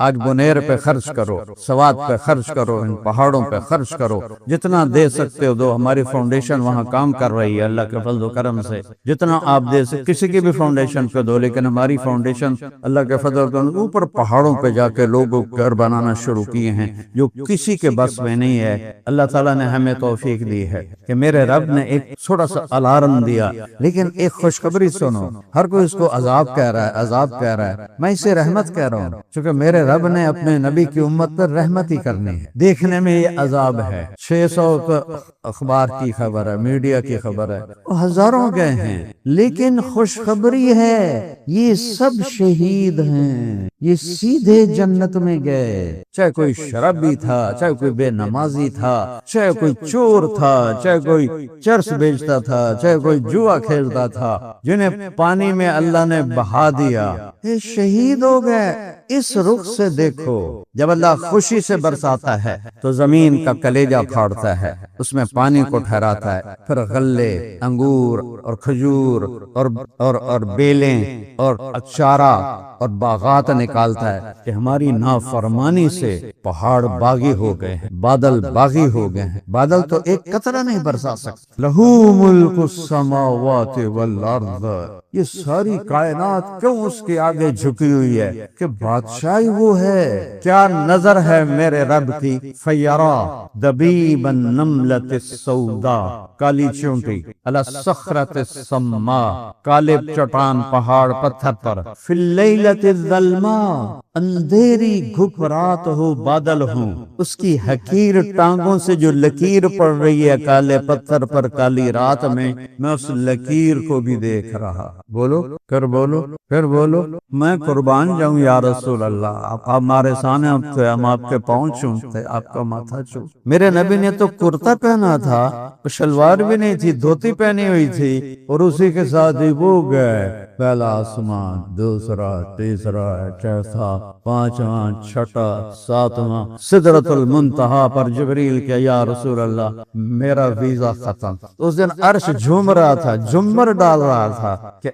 آج بنیر پہ خرچ کرو، سوات پہ خرچ کرو، ان پہاڑوں پہ خرچ کرو، جتنا دے سکتے ہو دو۔ ہماری فاؤنڈیشن وہاں کام کر رہی ہے اللہ کے فضل و کرم سے، جتنا آپ دے سکتے، کسی کی بھی فاؤنڈیشن پہ دو، لیکن ہماری فاؤنڈیشن اللہ کے فضل و کرم اوپر پہاڑوں پہ جا کے لوگوں گھر بنانا شروع کیے ہیں جو کسی کے بس میں نہیں ہے۔ اللہ تعالیٰ نے ہمیں توفیق دی ہے کہ میرے رب نے ایک چھوٹا سا الارم دیا، لیکن ایک خوشخبری سنو، ہر کوئی اس کو عذاب کہہ رہا ہے، عذاب کہہ رہا ہے، میں اسے رحمت کہہ رہا ہوں، چونکہ میرے رب نے اپنے نبی کی امت پر رحمت ہی کرنی ہے۔ دیکھنے میں یہ عذاب ہے، 600 اخبار کی خبر ہے، میڈیا کی خبر ہے، وہ ہزاروں گئے ہیں، لیکن خوشخبری ہے یہ سب شہید ہیں، یہ سیدھے جنت میں گئے، چاہے کوئی شرابی تھا، چاہے کوئی بے نمازی تھا، چاہے کوئی چور تھا، چاہے کوئی چرس بیچتا تھا، چاہے کوئی جوا کھیلتا تھا، جنہیں پانی میں اللہ نے بہا دیا، یہ شہید ہو گئے۔ اس رخ سے دیکھو، جب اللہ خوشی سے برساتا ہے تو زمین کا کلیجہ پھاڑتا ہے، اس میں پانی کو ٹھہراتا ہے، پھر غلے، انگور اور کھجور اور بیلیں اور اچارہ اور باغات نکالتا ہے کہ ہماری نافرمانی سے پہاڑ باغی ہو گئے ہیں، بادل باغی ہو گئے ہیں، بادل تو ایک قطرہ نہیں برسا سکتے۔ لہو ملک السماوات والارض، یہ ساری کائنات کیوں اس کے آگے جھکی ہوئی ہے کہ بادشاہی وہ ہے۔ کیا نظر ہے میرے رب کی، فیرا دبیب النملۃ السوداء، کالی چونٹی، علی الصخرۃ الصماء، کالے چٹان پہاڑ پتھر پر، فی اللیلۃ الظلماء، اندھیری گھپ رات ہو، بادل ہوں، اس کی حقیر ٹانگوں سے جو لکیر پڑ رہی ہے کالے پتھر پر کالی رات میں اس لکیر کو بھی دیکھ رہا۔ بولو پھر بولو پھر بولو، میں قربان جاؤں یا رسول اللہ، آپ ہمارے سامنے ہم آپ کے پاؤں چومتے، آپ کا ماتھا چوم۔ میرے نبی نے تو کرتا پہنا تھا، شلوار بھی نہیں تھی، دھوتی پہنی ہوئی تھی، اور اسی کے ساتھ ہی وہ گئے، پہلا آسمان، دوسرا، تیسرا، چوتھا، پانچواں، چھٹا، ساتواں، سدرۃ المنتہا پر جبریل کے، یا رسول اللہ میرا ویزا ختم۔ اس دن عرش جھوم رہا تھا، جھومر ڈال رہا تھا کہ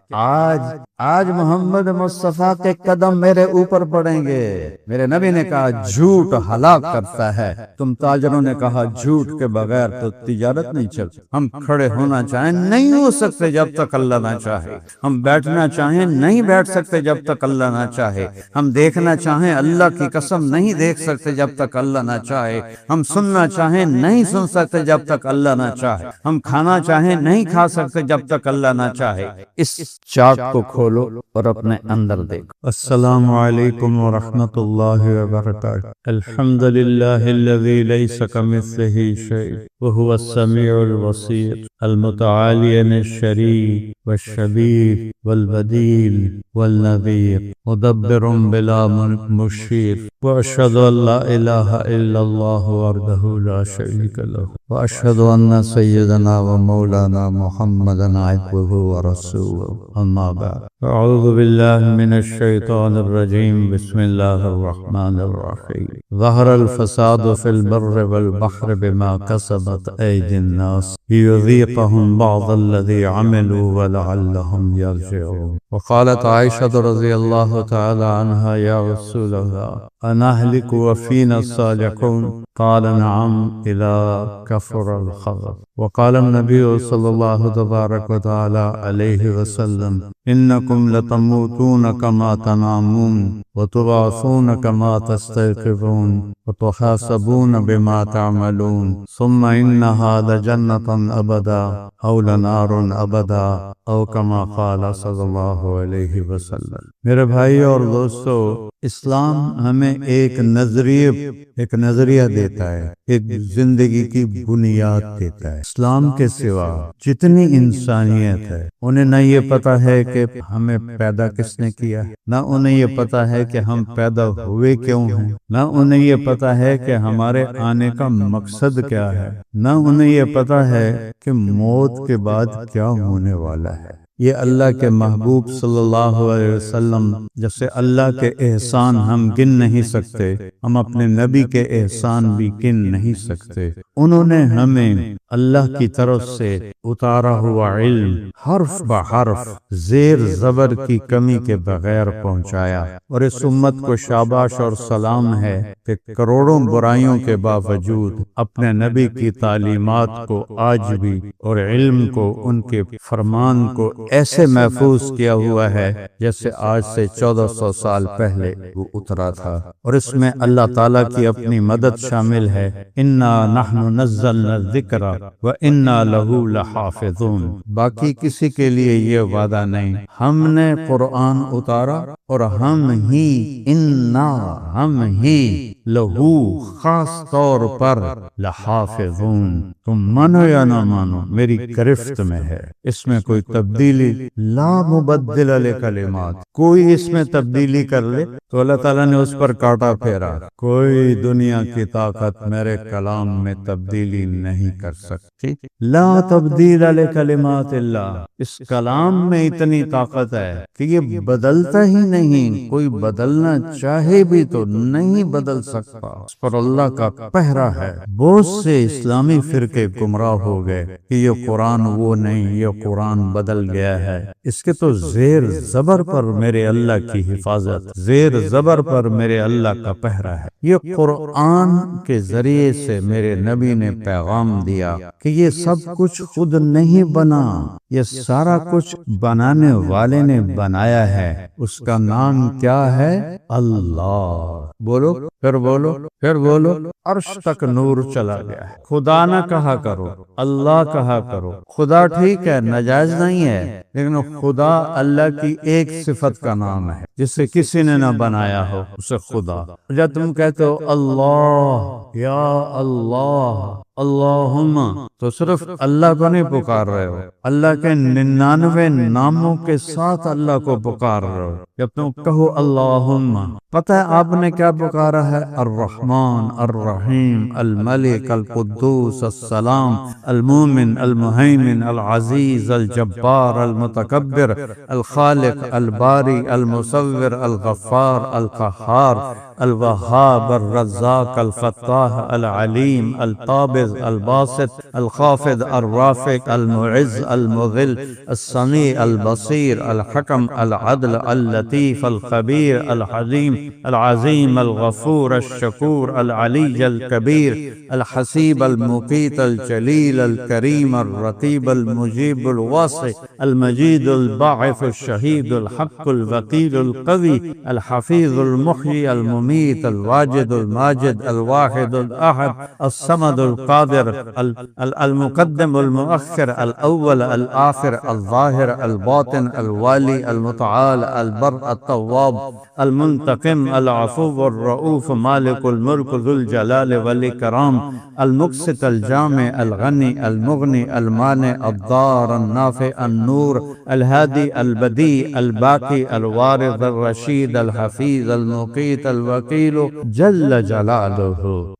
آج محمد مصطفیٰ کے قدم میرے اوپر پڑیں گے۔ میرے نبی نے کہا جھوٹ ہلاک کرتا ہے، تم تاجروں نے کہا جھوٹ کے بغیر تو تجارت نہیں چلتی۔ ہم کھڑے ہونا چاہیں نہیں ہو سکتے جب تک اللہ نہ چاہے، ہم بیٹھنا چاہیں نہیں بیٹھ سکتے جب تک اللہ نہ چاہے، ہم دیکھنا چاہیں اللہ کی قسم نہیں دیکھ سکتے جب تک اللہ نہ چاہے، ہم سننا چاہیں نہیں سن سکتے جب تک اللہ نہ چاہے، ہم کھانا چاہیں نہیں کھا سکتے جب تک اللہ نہ چاہے۔ اس چارٹ کو کھولو اور اپنے اندر دیکھو۔ السلام علیکم ورحمۃ اللہ وبرکاتہ۔ الحمد للہ الذی لیس کمثلہ شیء وہو السمیع البصیر، المتعالی عن الشریک والشبیہ والبدیل والنظیر، مدبر بلا مشیر، واشہد ان لا الہ الا اللہ وحدہ لا شریک لہ، واشہد ان سیدنا و مولانا محمدا عبدہ ورسولہ، اما بعد، اعوذ باللہ من الشیطان الرجیم، بسم اللہ الرحمن الرحیم۔ ظہر الفساد فی البر والبحر بما کسبت ایدی الناس لیذیقہم بعض الذی عملوا ولعلہم یرجعون۔ وقالت عائشہ رضی اللہ تعالی عنہا یا رسول اللہ انہلک وفینا الصالحون؟ قال نعم اذا کفر الخبث۔ وقال النبی صلی اللہ تبارک وتعالی علیہ وسلم انکم لتموتون کما تنامون وتبعثون کما تستيقظون وتحاسبون بما تعملون ثم انها لجنة ابدا او لنار ابدا او کما قال صلی اللہ علیہ وسلم۔ میرے بھائی اور دوستو، اسلام ہمیں ایک نظریہ دیتا ہے، ایک زندگی کی بنیاد دیتا ہے۔ اسلام کے سوا جتنی انسانیت ہے انہیں نہ یہ پتا ہے کہ ہمیں پیدا کس نے کیا ہے، نہ انہیں یہ پتا ہے کہ ہم پیدا ہوئے کیوں ہیں، نہ انہیں یہ پتا ہے کہ ہمارے آنے کا مقصد کیا ہے، نہ انہیں یہ پتا ہے کہ موت کے بعد کیا ہونے والا ہے۔ یہ اللہ کے محبوب صلی اللہ علیہ وسلم جیسے اللہ کے احسان ہم گن نہیں سکتے، ہم اپنے نبی کے احسان بھی گن نہیں سکتے۔ انہوں نے ہمیں اللہ کی طرف سے اتارا ہوا علم حرف بحرف زیر زبر کی کمی کے بغیر پہنچایا، اور اس امت کو شاباش اور سلام ہے کہ کروڑوں برائیوں کے باوجود اپنے نبی کی تعلیمات کو آج بھی اور علم کو، ان کے فرمان کو ایسے محفوظ کیا ہوا ہے جیسے آج سے 1400 سال پہلے وہ اترا تھا، اور اس میں اللہ تعالیٰ کی اپنی مدد شامل ہے۔ انا نحن نزلنا الذکر وَإِنَّا لَهُ لَحَافِظُونَ۔ باقی کسی کے لیے یہ وعدہ نہیں، ہم نے قرآن اتارا اور ہم ہی لہو خاص طور پر لحافظون، تم مانو یا نہ مانو میری گرفت میں ہے، اس میں کوئی تبدیلی لا مبدل لکلمات، کوئی اس میں تبدیلی کر لے تو اللہ تعالیٰ نے اس پر کاٹا پھیرا، کوئی دنیا کی طاقت میرے کلام میں تبدیلی نہیں کر سکتی۔ لا تبدیل لکلمات اللہ، اس کلام میں اتنی طاقت ہے کہ یہ بدلتا ہی نہیں، کوئی بدلنا چاہے بھی تو نہیں بدل سکتا، اس پر اللہ کا پہرا ہے۔ بہت سے اسلامی فرقے گمراہ ہو گئے کہ یہ قرآن وہ نہیں، یہ قرآن بدل گیا ہے، اس کے تو زیر زبر پر میرے اللہ کی حفاظت، زیر زبر پر میرے اللہ کا پہرا ہے۔ یہ قرآن کے ذریعے سے میرے نبی نے پیغام دیا کہ یہ سب کچھ خود نہیں بنا، یہ سارا کچھ بنانے والے نے بنایا ہے، اس کا نام کیا ہے؟ اللہ۔ بولو پھر بولو پھر بولو، عرش تک نور چلا گیا ہے۔ خدا نہ کہا کرو، اللہ کہا کرو۔ خدا ٹھیک ہے، ناجائز نہیں ہے، لیکن خدا اللہ کی ایک صفت کا نام ہے جسے کسی نے نہ بنایا ہو، اسے خدا۔ جب تم کہتے ہو اللہ یا اللہ اللہم، تو صرف اللہ کو نہیں پکار رہے ہو، اللہ کے 99 ناموں کے ساتھ اللہ کو پکار رہے ہو۔ جب تم کہو اللہم، پتہ ہے آپ نے کیا پکارا ہے؟ الرحمن الرحیم الملک القدوس السلام المومن المہیمن العزیز الجبار المتکبر الخالق الباری المصور الغفار القہار الوہاب الرزاق الفتاح العلیم القابض الباسط الخافض الرافع المعز المذل السمیع البصیر الحکم العدل اللطیف الخبیر الحلیم العظیم الغفور الشکور العلی الکبیر الحسیب المقیت الجلیل الکریم الرقیب المجیب الواسع المجید الباعث الشہید الحق الوکیل القوی الحفیظ المحیی الممیت الواجد الماجد الواحد الاحد الصمد القادر المقدم المؤخر الاول الاخر الظاہر الباطن الوالی المتعال البر التواب المنتقم العفو الرؤوف مالک الملک ذو الجلال والاکرام المقسط الجامع الغنی المغنی المانع الضار النافع النور الهادی البدیع الباقی الوارث الرشید الحفیظ المقیت الوکیل جل جلالہ۔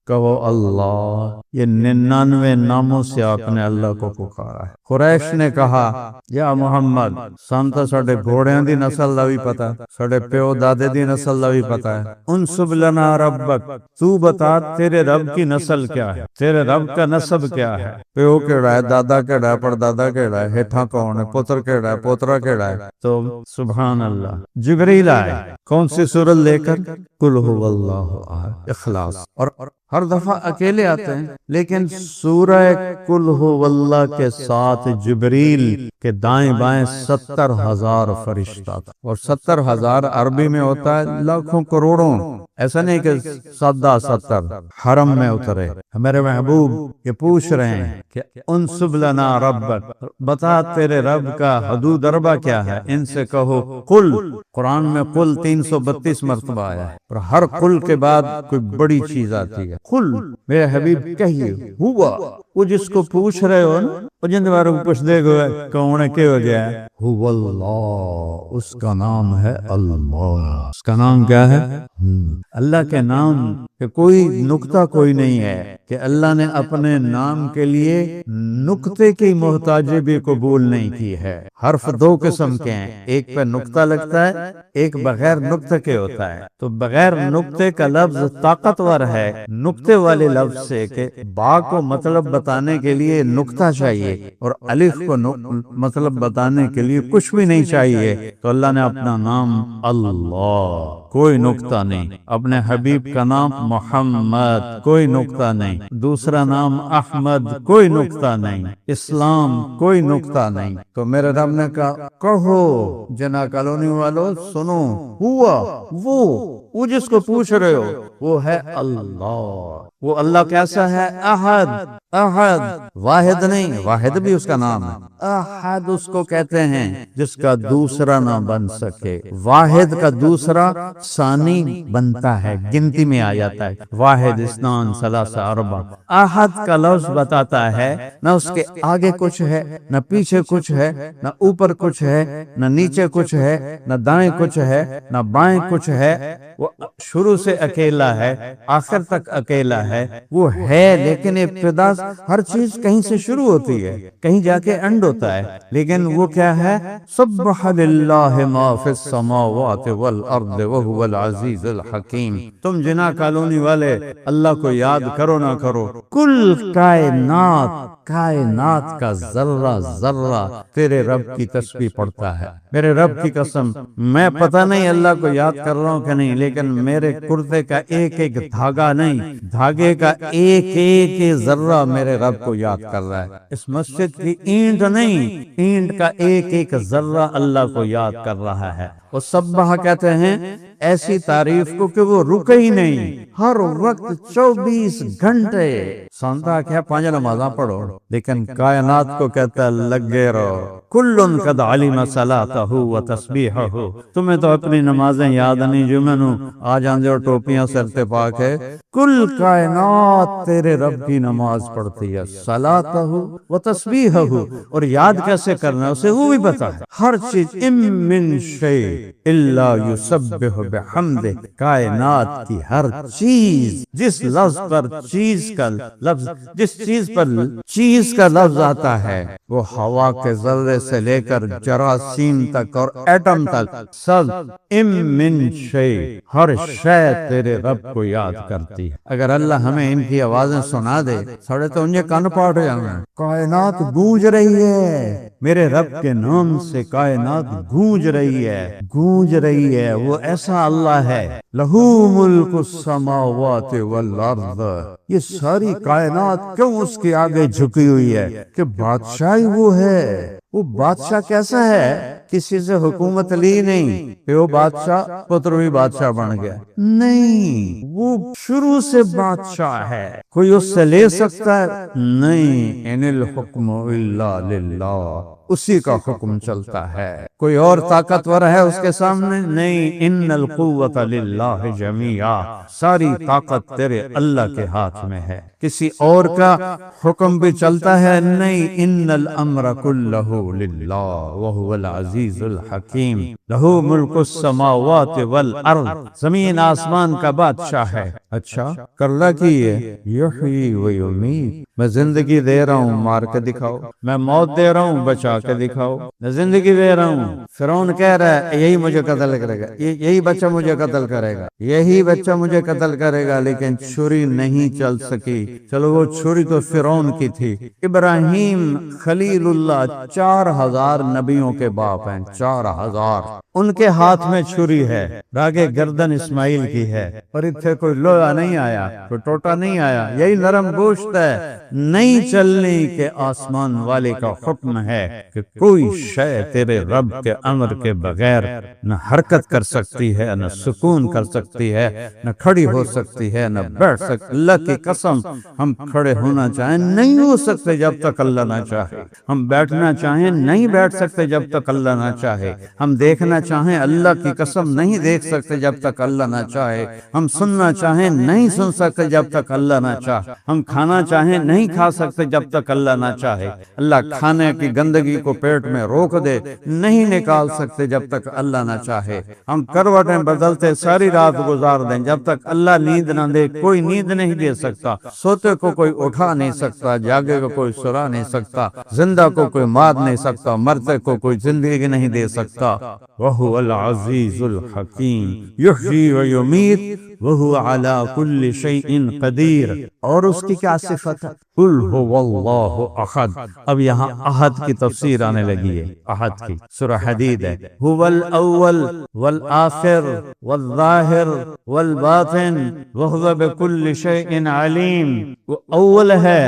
کہو اللہ۔ یہ 99 ناموں سے آپ نے اللہ کو پکارا ہے۔ قریش نے کہا یا محمد سان تو ساڈے گھوڑیاں دی نسل دا بھی پتا ہے، ساڈے پیو دادے دی نسل دا بھی پتا ہے، انسب لنا ربک، تو بتا تیرے رب کی نسل کیا ہے، تیرے رب کا نسب کیا ہے، پیو کیڑا ہے، دادا کیڑا ہے، پردادا کیڑا ہے، ہیٹھاں کون ہے، پتر کیڑا ہے، پوترا کیڑا ہے۔ تو سبحان اللہ، جبریل آئے کون سی سورت لے کر؟ قل هو اللہ احد، اخلاص، اور ہر دفعہ اکیلے آتے ہیں، لیکن سورہ قل هو اللہ کے ساتھ جبریل کے دائیں بائیں 70,000 فرشتہ تھا، اور 70,000 عربی میں ہوتا ہے لاکھوں کروڑوں، ایسا نہیں کہ 70 حرم میں اترے۔ ہمارے محبوب یہ پوچھ رہے ہیں کہ انسب لنا ربک، بتا تیرے رب کا حدود اربع کیا ہے، ان سے کہو قل۔ قرآن میں قل 332 مرتبہ آیا ہے، اور ہر قل کے بعد کوئی بڑی چیز آتی ہے۔ قل میرے حبیب کہیے، ہوا، وہ جس کو پوچھ رہے ہو نا، وہ جن دوبارہ پوچھ دے گا کون ہے، کیا ہو گیا ہے؟ ہوا اللہ، اس کا نام ہے اللہ۔ اس کا نام کیا ہے؟ اللہ کے نام کہ کوئی نقطہ کوئی نہیں ہے کہ اللہ نے اپنے نام کے لیے نقطے کی محتاجی بھی قبول نہیں کی ہے۔ حرف دو قسم کے ہیں، ایک پہ نقطہ لگتا ہے، ایک بغیر نقطے کے ہوتا ہے۔ تو بغیر نقطے کا لفظ طاقتور ہے نقطے والے لفظ سے، کہ با کو مطلب بتانے کے لیے نقطہ چاہیے اور الف کو مطلب بتانے کے لیے کچھ بھی نہیں چاہیے۔ تو اللہ نے اپنا نام اللہ، کوئی نقطہ نہیں، اپنے حبیب کا نام محمد، کوئی نقطہ نہیں، دوسرا نام احمد، کوئی نقطہ نہیں، اسلام، کوئی نقطہ نہیں۔ تو میرے رب نے کہا کہو جنا کالونی والو سنو، ہوا وہ جس کو پوچھ رہے ہو وہ ہے اللہ۔ وہ اللہ کیسا ہے؟ احد، احد، واحد نہیں، واحد بھی اس کا نام ہے، احد اس کو کہتے ہیں جس کا دوسرا نہ بن سکے۔ واحد کا دوسرا ثانی بنتا ہے، گنتی میں آ جاتا ہے، واحد، اثنان، ثلاثہ، اربع۔ احد کا لفظ بتاتا ہے نہ اس کے آگے کچھ ہے، نہ پیچھے کچھ ہے، نہ اوپر کچھ ہے، نہ نیچے کچھ ہے، نہ دائیں کچھ ہے، نہ بائیں کچھ ہے۔ وہ شروع سے اکیلا ہے، آخر تک اکیلا ہے۔ وہ ہے لیکن ابتدا ہر چیز کہیں سے شروع ہوتی ہے، کہیں جا کے اینڈ ہوتا ہے، لیکن وہ کیا ہے؟ سبح للہ ما فی السماوات والارض وهو العزیز الحکیم۔ تم جنا کالونی والے اللہ کو یاد کرو نہ کرو، کل کائنات کا ذرہ ذرہ تیرے رب کی تسبیح پڑھتا ہے۔ میرے رب کی قسم، میں پتہ نہیں اللہ کو یاد کر رہا ہوں کہ نہیں، لیکن میرے کرتے کا ایک ایک دھاگا نہیں، دھاگے کا ایک ایک ذرہ میرے رب کو یاد کر رہا ہے۔ اس مسجد کی اینٹ نہیں، اینٹ کا ایک ایک ذرہ اللہ کو یاد کر رہا ہے۔ وہ سبح کہتے ہیں ایسی تعریف کو کہ وہ رکے ہی نہیں، ہر وقت 24 گھنٹے سنتا کیا 5 نمازاں پڑھو، لیکن کائنات کو کہتا ہے لگے رہو۔ کلن قد علم صلاتہ و تسبیحہ۔ تمہیں تو اپنی نمازیں یاد نہیں، جو میں نو آ جاندے اور ٹوپیاں سرتے پاک ہے۔ کل کائنات تیرے رب کی نماز پڑھتی ہے، صلاتہ و تسبیحہ، اور یاد کیسے کرنا ہے اسے وہ بھی پتا ہے۔ ہر چیز، ام من شیء الا یسبح بحمدہ، کائنات کی ہر چیز، جس لفظ پر چیز کا لفظ، جس چیز پر چیز کا لفظ آتا ہے، وہ ہوا کے ذرے سے لے کر جراثیم تک اور ایٹم تک سب ام من شیء، ہر شے تیرے رب کو یاد کرتی ہے۔ اگر اللہ ہمیں ان کی آوازیں سنا دے، ساڑھے تو انجھے کان پاٹ جانا۔ کائنات گونج رہی ہے میرے رب کے نام سے، کائنات گونج رہی ہے، گونج رہی ہے۔ وہ ایسا اللہ ہے، لہو ملک السماوات والارض، یہ ساری کائنات کیوں اس کے آگے جھکی ہوئی ہے کہ بادشاہی وہ ہے۔ وہ بادشاہ کیسا ہے؟ کسی سے حکومت لی نہیں کہ وہ بادشاہ پتروی بادشاہ بن گیا، نہیں، وہ شروع سے بادشاہ ہے۔ کوئی اس سے لے سکتا ہے؟ نہیں، ان الحکم الا للہ، اسی کا حکم چلتا ہے۔ کوئی اور طاقتور ہے اس کے سامنے؟ نہیں، ان القوت للہ جمیعا، ساری طاقت تیرے اللہ کے ہاتھ میں ہے۔ کسی اور کا حکم بھی چلتا ہے؟ نہیں، ان الامر کلہ للہ وہو العزیز الحکیم، لہو ملک السماوات والارض، زمین آسمان کا بادشاہ ہے۔ اچھا کرلا کی ہے، یحیی و یمیت، میں زندگی دے رہا ہوں، مار کے دکھاؤ، میں موت دے رہا ہوں، بچا کے دکھاؤ، میں زندگی دے رہا ہوں۔ فرعون کہہ رہا ہے یہی مجھے قتل کرے گا، یہی بچہ مجھے قتل کرے گا، یہی بچہ مجھے قتل کرے گا، لیکن چھری نہیں چل سکی۔ چلو وہ چھری تو فرعون کی تھی، ابراہیم خلیل اللہ 4000 نبیوں کے باپ ہیں، 4000، ان کے ہاتھ میں چھری ہے، راگے گردن اسماعیل کی ہے، اور اتھے کوئی لوہا نہیں آیا، کوئی ٹوٹا نہیں آیا، یہی نرم گوشت ہے، نہیں چلنے کے آسمان والے کا حکم ہے کہ کوئی شے تیرے رب کے امر کے بغیر نہ حرکت کر سکتی ہے، نہ سکون کر سکتی ہے، نہ کھڑی ہو سکتی ہے، نہ بیٹھ سکتی۔ اللہ کی قسم، ہم کھڑے ہونا چاہیں نہیں ہو سکتے جب تک اللہ نہ چاہے، ہم بیٹھنا چاہیں نہیں بیٹھ سکتے جب تک اللہ نہ چاہے، ہم دیکھنا چاہیں اللہ کی قسم نہیں دیکھ سکتے جب تک اللہ نہ چاہے، ہم سننا چاہیں چاہیں نہیں سن سکتے جب تک اللہ نہ چاہے، ہم کھانا چاہیں نہیں کھا سکتے جب تک اللہ نہ چاہے، اللہ کھانے کی گندگی کو پیٹ میں روک دے نہیں نکال سکتے جب تک اللہ نہ چاہے، ہم کروٹیں بدلتے ساری رات گزار دیں جب تک اللہ نیند نہ دے کوئی نیند نہیں دے سکتا، سوتے کو کوئی اٹھا نہیں سکتا، جاگے کو کوئی سلا نہیں سکتا، زندہ کو کوئی مار نہیں سکتا، مرتے کو کوئی زندگی نہیں دے سکتا۔ وَهُوَ الْعَزِيزُ الْحَكِيمُ يُحْيِي وَيُمِيتُ وَهُوَ عَلَى كُلِّ شَيْءٍ قَدِيرٌ۔ اور اس کی کیا صفت ہے؟ قُلْ هُوَ اللَّهُ أَحَدٌ۔ اب یہاں احد کی تفسیر آنے لگی ہے، احد کی سورہ حدید ہے، هُوَ الْأَوَّلُ وَالْآخِرُ وَالظَّاهِرُ وَالْبَاطِنُ وَهُوَ بِكُلِّ شَيْءٍ عَلِيمٌ۔ وہ اول ہے،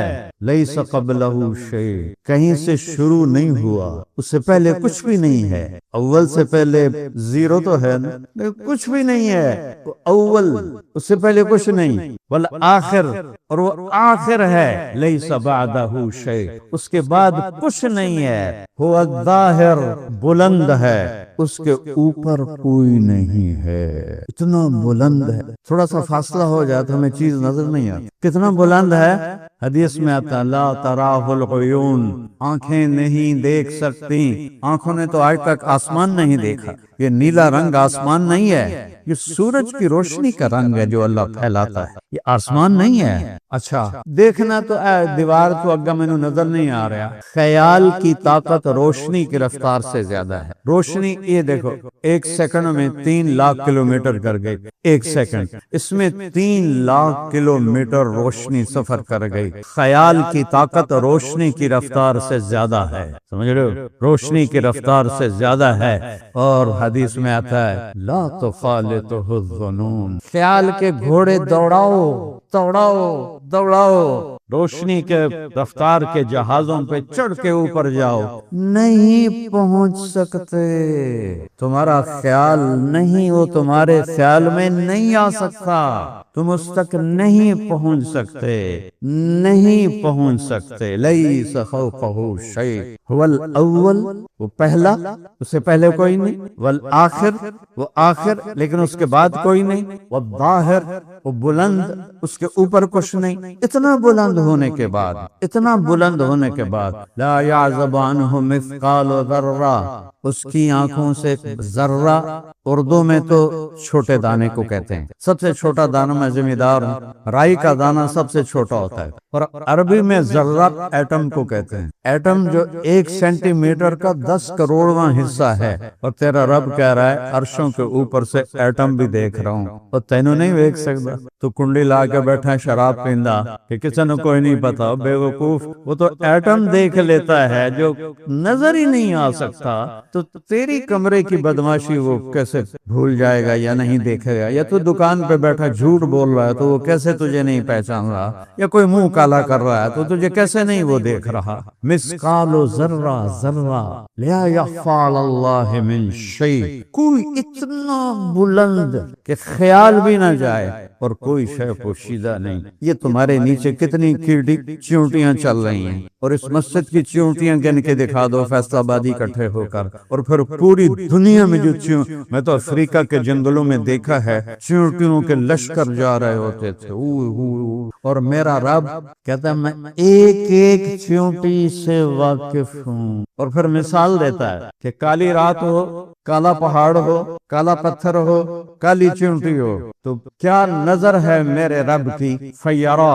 لَيْسَ قَبْلَهُ شَيْءٌ، کہیں سے شروع نہیں ہوا، اس سے پہلے کچھ بھی نہیں ہے، اول سے پہلے زیرو تو ہے نا، لیکن کچھ بھی نہیں ہے، وہ اول، اس سے پہلے کچھ نہیں، والآخر، اور وہ آخر ہے، لیس بعدہ شیء، اس کے بعد کچھ نہیں ہے، هو الظاہر، بلند ہے، اس کے اوپر کوئی نہیں ہے، اتنا بلند ہے، تھوڑا سا فاصلہ ہو جائے تو ہمیں چیز نظر نہیں آتی، کتنا بلند ہے۔ حدیث میں آتا لا تراہ العیون، آنکھیں نہیں دیکھ سکتی، آنکھوں نے تو آج تک آسمان نہیں دیکھا، یہ نیلا رنگ آسمان نہیں ہے، یہ سورج کی روشنی کا رنگ ہے جو اللہ پھیلاتا ہے، یہ آسمان نہیں ہے۔ اچھا دیکھنا تو دیوار تو اگا میں نظر نہیں آ رہا، خیال کی طاقت روشنی کی رفتار سے زیادہ ہے، روشنی یہ دیکھو 1 سیکنڈ میں 3 لاکھ کلومیٹر کر گئی، 1 سیکنڈ، اس میں 3 لاکھ کلومیٹر روشنی سفر کر گئی، خیال کی طاقت روشنی کی رفتار سے زیادہ ہے، سمجھ رہے ہو، روشنی کی رفتار سے زیادہ ہے۔ اور حدیث میں آتا ہے لا تخالطہ الظنون، خیال کے گھوڑے دوڑاؤ دوڑاؤ دوڑاؤ، روشنی کے رفتار کے جہازوں پہ چڑھ کے اوپر جاؤ، نہیں پہنچ سکتے، تمہارا خیال نہیں، وہ تمہارے خیال میں نہیں آ سکتا، تم اس تک نہیں پہنچ سکتے، نہیں پہنچ سکتے، لیس فوقہ شیء، هو الاول، وہ پہلا، اس سے پہلے کوئی نہیں، والآخر، وہ آخر لیکن اس کے بعد کوئی نہیں، والظاہر، وہ بلند، اس کے اوپر کچھ نہیں، اتنا بلند ہونے کے بعد، اتنا بلند ہونے کے بعد، لا یعزب عنہ مثقال ذرہ، اس کی آنکھوں سے ذرہ، اردو میں تو چھوٹے دانے کو کہتے ہیں، سب سے چھوٹا دانہ، میں ذمہ دار ہوں، رائی کا دانہ سب سے چھوٹا ہوتا ہے، اور عربی میں ذرہ ایٹم کو کہتے ہیں، ایٹم جو 1 سینٹی میٹر کا 10 کروڑواں حصہ ہے، اور تیرا رب کہہ رہا ہے عرشوں کے اوپر سے ایٹم بھی دیکھ رہا ہوں، اور تینوں نہیں دیکھ سکتا، تو کنڈی لا کے بیٹھا شراب پیندا کہ کسی نے کوئی نہیں پتا، بے وقوف، وہ تو ایٹم دیکھ لیتا ہے جو نظر ہی نہیں آ سکتا، تو تیری کمرے کی بدماشی وہ کیسے بھول جائے گا یا نہیں دیکھے گا، یا تو دکان پہ بیٹھا جھوٹ بول رہا ہے تو وہ کیسے تجھے نہیں پہچان رہا، یا کوئی منہ کالا کر رہا ہے تو تجھے کیسے نہیں وہ دیکھ رہا، مثقال ذرہ، ذرہ، لا یخفی علی اللہ من شیء، کوئی اتنا بلند کہ خیال بھی نہ جائے، اور کوئی شے پوشیدہ نہیں۔ یہ تمہارے نیچے کتنی کیڑی چیونٹیاں چل رہی ہیں، اور اس مسجد کی چیونٹیاں گن کے دکھا دو فیصل آبادی اکٹھے ہو کر، اور پھر پوری دنیا میں جو میں تو افریقہ کے جنگلوں میں دیکھا ہے، چیونٹیوں کے لشکر جا رہے ہوتے تھے، اور میرا رب کہتا ہے میں ایک ایک چیونٹی سے واقف ہوں، اور پھر مثال دیتا ہے کہ کالی رات ہو، کالا پہاڑ ہو، کالا پتھر ہو، کالی چیونٹی ہو، تو کیا نظر ہے میرے رب کی، فیرا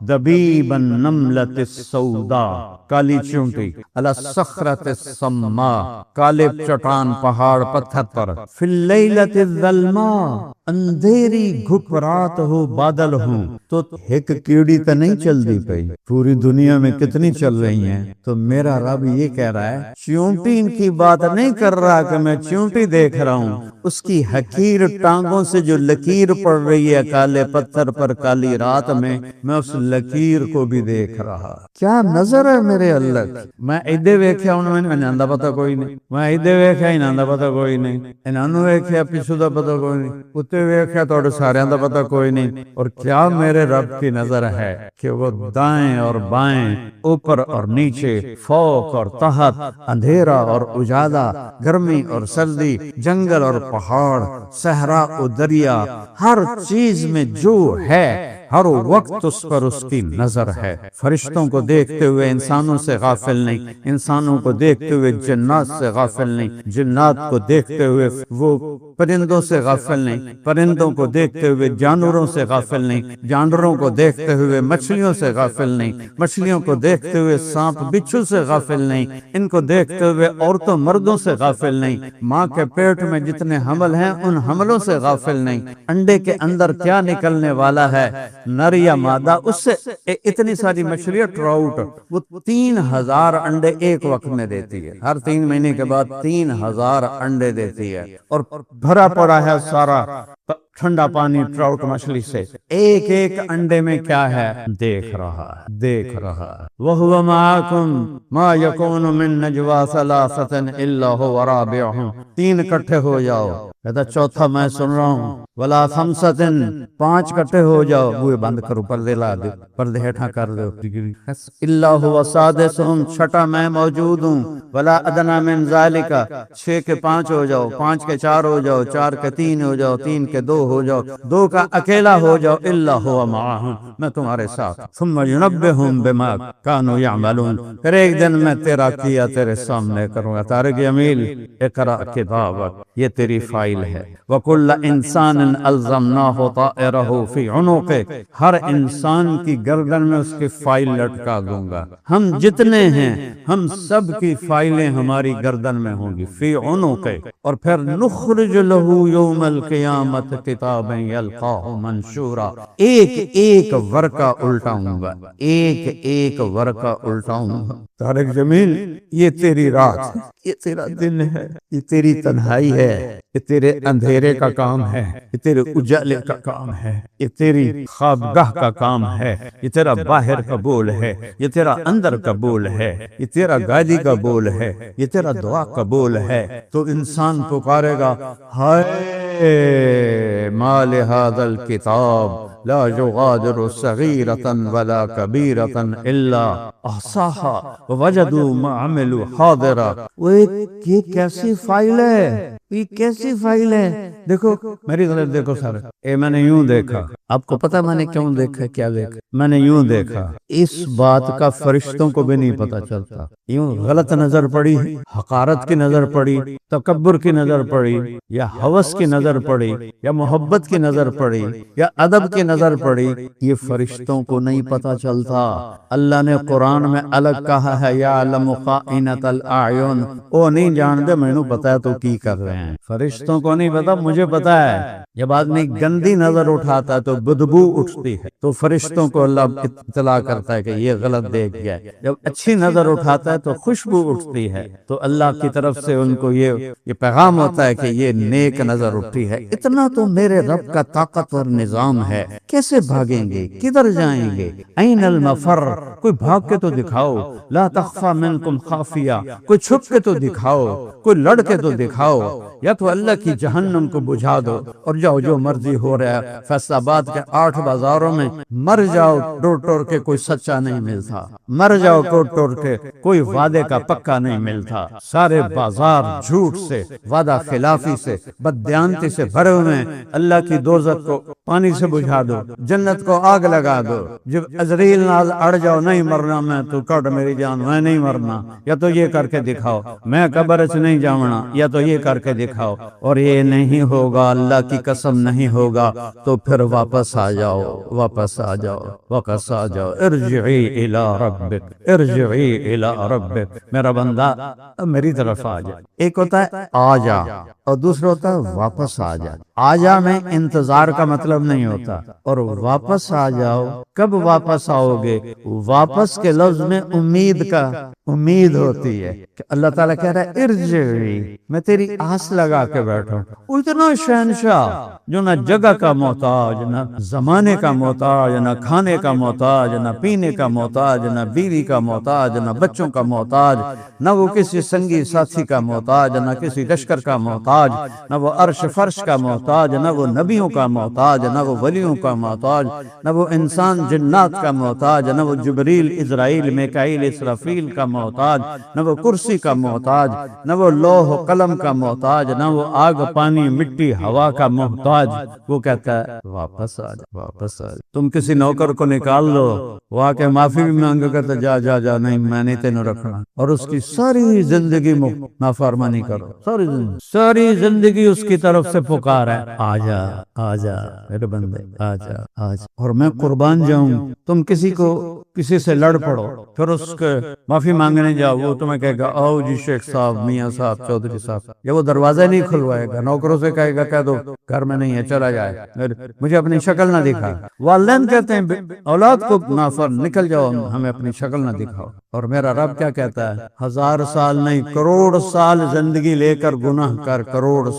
دبیب النملۃ السوداء، کالی چیونٹی، علی الصخرۃ الصماء، کالے چٹان پہاڑ پتھر پر، فی اللیلۃ الظلماء، اندھیری گھپ رات ہو، بادل ہوں، تو ایک کیڑی تو نہیں چل دی پئی، پوری دنیا میں کتنی چل رہی ہیں، تو میرا رب یہ کہہ رہا ہے چیونٹی کی بات نہیں کر رہا کہ میں چیونٹی دیکھ رہا ہوں، اس کی حقیر ٹانگوں سے جو لکیر پڑ رہی ہے کالے پتھر پر کالی رات میں اس لکیر کو بھی دیکھ رہا، کیا نظر ہے میرے اللہ کی، میں ایدے ویکھیا انہوں نے آندا پتا کوئی نہیں، میں ایدے ویکھیا انہاں دا پتا کوئی نہیں، انہاں نوں ویکھیا پیچھے دا پتا کوئی نہیں، اتنے ستے ہوئے کیا توڑے سارے دا پتہ کوئی نہیں. اور کیا میرے رب کی نظر ہے کہ وہ دائیں اور بائیں، اوپر اور نیچے، فوق اور تحت، اندھیرا اور اجالا، گرمی اور سردی، جنگل اور پہاڑ، صحرا اور دریا، ہر چیز میں جو ہے ہر وقت اس پر اس کی نظر ہے. فرشتوں کو دیکھتے ہوئے انسانوں سے غافل نہیں، انسانوں کو دیکھتے ہوئے جنات سے غافل نہیں، جنات کو دیکھتے ہوئے وہ پرندوں سے غافل نہیں، پرندوں کو دیکھتے ہوئے جانوروں سے غافل نہیں، جانوروں کو دیکھتے ہوئے مچھلیوں سے غافل نہیں، مچھلیوں کو دیکھتے ہوئے سانپ بچھو سے غافل نہیں، ان کو دیکھتے ہوئے عورتوں مردوں سے غافل نہیں، ماں کے پیٹ میں جتنے حمل ہیں ان حملوں سے غافل نہیں، انڈے کے اندر کیا نکلنے والا ہے، نر یا مادہ، اس سے اتنی ساری مچھلیاں ٹراؤٹ، وہ 3000 انڈے ایک وقت میں دیتی ہے، ہر 3 مہینے کے بعد 3000 انڈے دیتی ہے، اور بھرا پڑا ہے سارا ٹھنڈا پانی ٹراؤٹ مچھلی سے. ایک ایک انڈے میں کیا ہے؟ دیکھ رہا ہے، دیکھ رہا ہے. وَهُوَ مَعَكُمْ مَا يَكُونُ مِن نَجْوَى ثَلَاثَةٍ إِلَّا هُوَ رَابِعُهُمْ. 3 اکٹھے ہو جاؤ، کہتا چوتھا میں سن رہا ہوں. وَلَا خَمْسَةٍ 5 اکٹھے ہو جاؤ، وہ بند کرو، پردے لا دو، پردے ہٹا کر دو. إِلَّا هُوَ سَادِسُهُمْ 6 میں موجود ہوں. وَلَا أَدْنَىٰ مِن ذَلِكَ 6 کے 5 ہو جاؤ، 5 کے 4 ہو جاؤ، 4 کے 3 ہو جاؤ، 3 کے 2 ہو جاؤ، 2 کا اکیلا ہو جاؤ. إِلَّا هُوَ مَعَهُمْ میں تمہارے ساتھ. ثُمَّ يُنَبِّئُهُم بِمَا كَانُوا يَعْمَلُونَ پھر ایک دن میں تیرا کیا تیرے سامنے کروں گا. طارق جمیل اقرأ کتابک، یہ تیری فائل ہے. وَكُلَّ إِنسَانٍ أَلْزَمْنَاهُ طَائِرَهُ فِي عُنُقِهِ ہر انسان کی گردن میں اس کی فائل لٹکا دوں گا. ہم جتنے ہیں ہم سب کی فائلیں ہماری گردن میں ہوں گی. فی عنقه اور پھر نخرج له یوم القیامت کتابا یلقاہ منشورا ایک ایک ورقہ الٹاؤں گا، ایک ایک ورقہ الٹاؤں گا. طارق جمیل یہ تیری رات ہے، یہ تیرا دن ہے، یہ تیری تنہائی ہے، یہ تیرے اندھیرے کا کام ہے، یہ تیرے اجالے کا کام ہے، یہ تیری خوابگاہ کا کام ہے، یہ تیرا باہر کا بول ہے، یہ تیرا اندر کا بول ہے، یہ تیرا گالی کا بول ہے، یہ تیرا دعا کا بول ہے. تو انسان پکارے گا ہائے ما لہذا الکتاب لا یغادر صغیرۃ ولا کبیرۃ الا احصاها ووجدوا ما عملوا حاضرا. یہ کیسی فائل ہے، یہ کیسی فائل ہے. دیکھو میری طرف دیکھو سارے. میں نے یوں دیکھا، آپ کو پتا میں نے کیوں دیکھا، کیا دیکھا؟ میں نے یوں دیکھا، اس بات کا فرشتوں کو بھی نہیں پتا چلتا. یوں غلط نظر پڑی، حقارت کی نظر پڑی، تکبر کی نظر پڑی، یا ہوس کی نظر پڑی، یا محبت کی نظر پڑی، یا ادب کی نظر پڑی، یہ فرشتوں کو نہیں پتا چلتا. اللہ نے قرآن میں الگ کہا ہے یعلم خائنۃ الاعین، وہ نہیں جانتے مینوں پتا ہے تو کی کر رہے ہیں. فرشتوں کو نہیں پتا، مجھے پتا ہے. جب آدمی گندی نظر اٹھاتا ہے تو بدبو اٹھتی ہے، تو فرشتوں کو اللہ اطلاع کرتا ہے کہ یہ غلط دیکھ گیا. جب اچھی نظر اٹھاتا ہے تو خوشبو اٹھتی ہے، تو اللہ کی طرف سے ان کو یہ پیغام ہوتا ہے کہ یہ نیک نظر اٹھی ہے. اتنا تو میرے رب کا طاقتور نظام ہے، کیسے بھاگیں گے، کدھر جائیں گے؟ این المفر کوئی بھاگ کے تو دکھاؤ. لا تخفى منکم خافیہ کوئی چھپ کے تو دکھاؤ، کوئی لڑ کے تو دکھاؤ. یا تو اللہ کی جہنم کو بجھا دو اور جاؤ جو مرضی ہو رہا ہے. فیصل آباد کے 8 بازاروں میں مر جاؤ ٹور ٹور کے، کوئی سچا نہیں ملتا. مر جاؤ ٹور ٹور کے، کوئی وعدے کا پکا نہیں ملتا. سارے بازار جھوٹ سے، وعدہ خلافی سے، بددیانتی سے بھرے ہوئے. اللہ کی دوزخ کو پانی سے بجھا دو، جنت کو آگ لگا دو. جب عزرائیل نال اڑ جاؤ نہیں مرنا میں، تو کٹ میری جان میں نہیں مرنا. یا تو یہ کر کے دکھاؤ میں قبر سے نہیں جاؤنا، یا تو یہ کر کے دکھاؤ. اور یہ نہیں ہوگا، اللہ کی قسم نہیں ہوگا، تو پھر واپس آ جاؤ، واپس آ جاؤ، واپس آ جاؤ. ارجعی الی ربک، ارجعی الی ربک. میرا بندہ میری طرف آ جا. ایک ہوتا ہے آ جا اور دوسرا ہوتا ہے واپس آ جا. آ جا میں انتظار کا مطلب نہیں ہوتا، اور واپس آ جاؤ کب واپس آؤ گے؟ واپس کے لفظ میں امید کا امید ہوتی ہے کہ اللہ تعالیٰ کہہ رہا ہے ارجعی، میں تیری آس لگا کے بیٹھا ہوں. اتنا شہنشاہ جو نہ جگہ کا محتاج، نہ زمانے کا محتاج، نہ کھانے کا محتاج، نہ پینے کا محتاج، نہ بیوی کا محتاج، نہ بچوں کا محتاج، نہ وہ کسی سنگی ساتھی کا محتاج، نہ کسی لشکر کا محتاج، نہ وہ عرش فرش کا محتاج، نہ وہ نبیوں کا محتاج، نہ وہ ولیوں کا محتاج، نہ وہ انسان جنات کا محتاج، نہ وہ جبریل اسرائیل میکائیل اسرافیل کا محتاج، نہ وہ کرسی کا محتاج، نہ وہ لوح و قلم کا محتاج، نہ وہ آگ پانی مٹی ہوا کا محتاج۔ وہ کہتا ہے واپس آ جا، واپس آ جا۔ تم کسی نوکر کو نکال لو، وہ آ کے معافی بھی مانگے گا تو جا جا جا، نہیں میں نہیں تینوں رکھنا، اور اس کی ساری زندگی نافرمانی کرو، ساری زندگی اس کی طرف سے پکار ہے، آ جا آ جا میرے بندے، آ جا آ جا، اور میں قربان جاؤں۔ تم کسی سے لڑ پڑو، پھر اس کے معافی مانگنے جاؤ، وہ تمہیں کہے گا آؤ جی شیخ صاحب، میاں صاحب، چودھری صاحب، یا وہ دروازہ نہیں کھلوائے گا، نوکروں سے کہے گا کہہ دو گھر میں نہیں ہے چلا جائے، مجھے اپنی شکل نہ دکھا۔ والدین کہتے ہیں اولاد کو نکل جاؤ، ہمیں اپنی شکل نہ دکھاؤ۔ اور میرا رب کیا کہتا ہے؟ 1000 سال نہیں، کروڑ سال زندگی لے کر گناہ کر، کروڑ